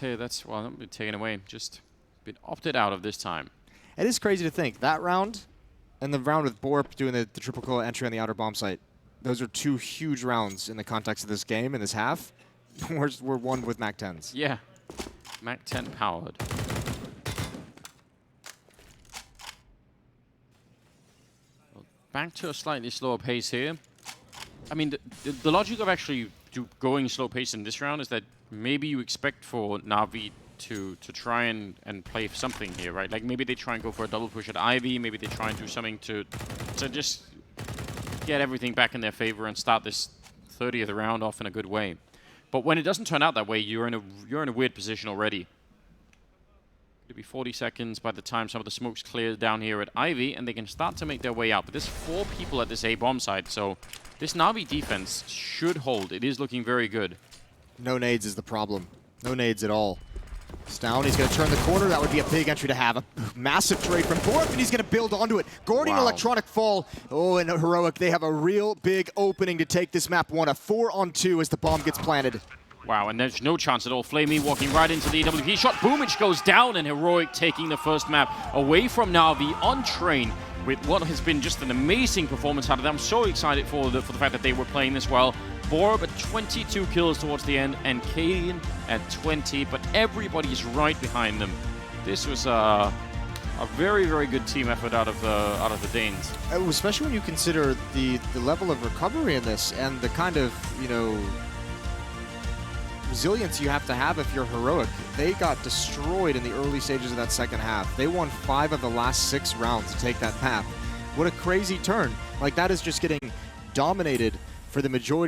not been taken away. Just been opted out of this time. It is crazy to think that round and the round with Borp doing the triple kill entry on the outer bomb site. Those are 2 huge rounds in the context of this game in this half. we're won with Mac 10s. Yeah, Mac 10 powered. Back to a slightly slower pace here. I mean, the logic of actually going slow pace in this round is that maybe you expect for Na'Vi to try and play something here, right? Like maybe they try and go for a double push at Ivy, maybe they try and do something to just get everything back in their favor and start this 30th round off in a good way. But when it doesn't turn out that way, you're in a weird position already. It'll be 40 seconds by the time some of the smoke's cleared down here at Ivy, and they can start to make their way out. But there's 4 people at this A bomb site, so this Na'Vi defense should hold. It is looking very good. No nades is the problem. No nades at all. Stown, he's going to turn the corner. That would be a big entry to have. A massive trade from Borp, and he's going to build onto it. Guardian Electronic fall. Oh, and Heroic, they have a real big opening to take this map 1. A 4-on-2 as the bomb gets planted. Wow, and there's no chance at all. Flamey walking right into the AWP shot. Boomich goes down, and Heroic taking the first map away from Na'Vi on train with what has been just an amazing performance out of them. I'm so excited for the fact that they were playing this well. Borb at 22 kills towards the end, and Cadian at 20, but everybody's right behind them. This was a very, very good team effort out of the Danes. Especially when you consider the level of recovery in this and the kind of, you know, resilience you have to have if you're heroic. They got destroyed in the early stages of that second half. They won 5 of the last 6 rounds to take that path. What a crazy turn. Like, that is just getting dominated for the majority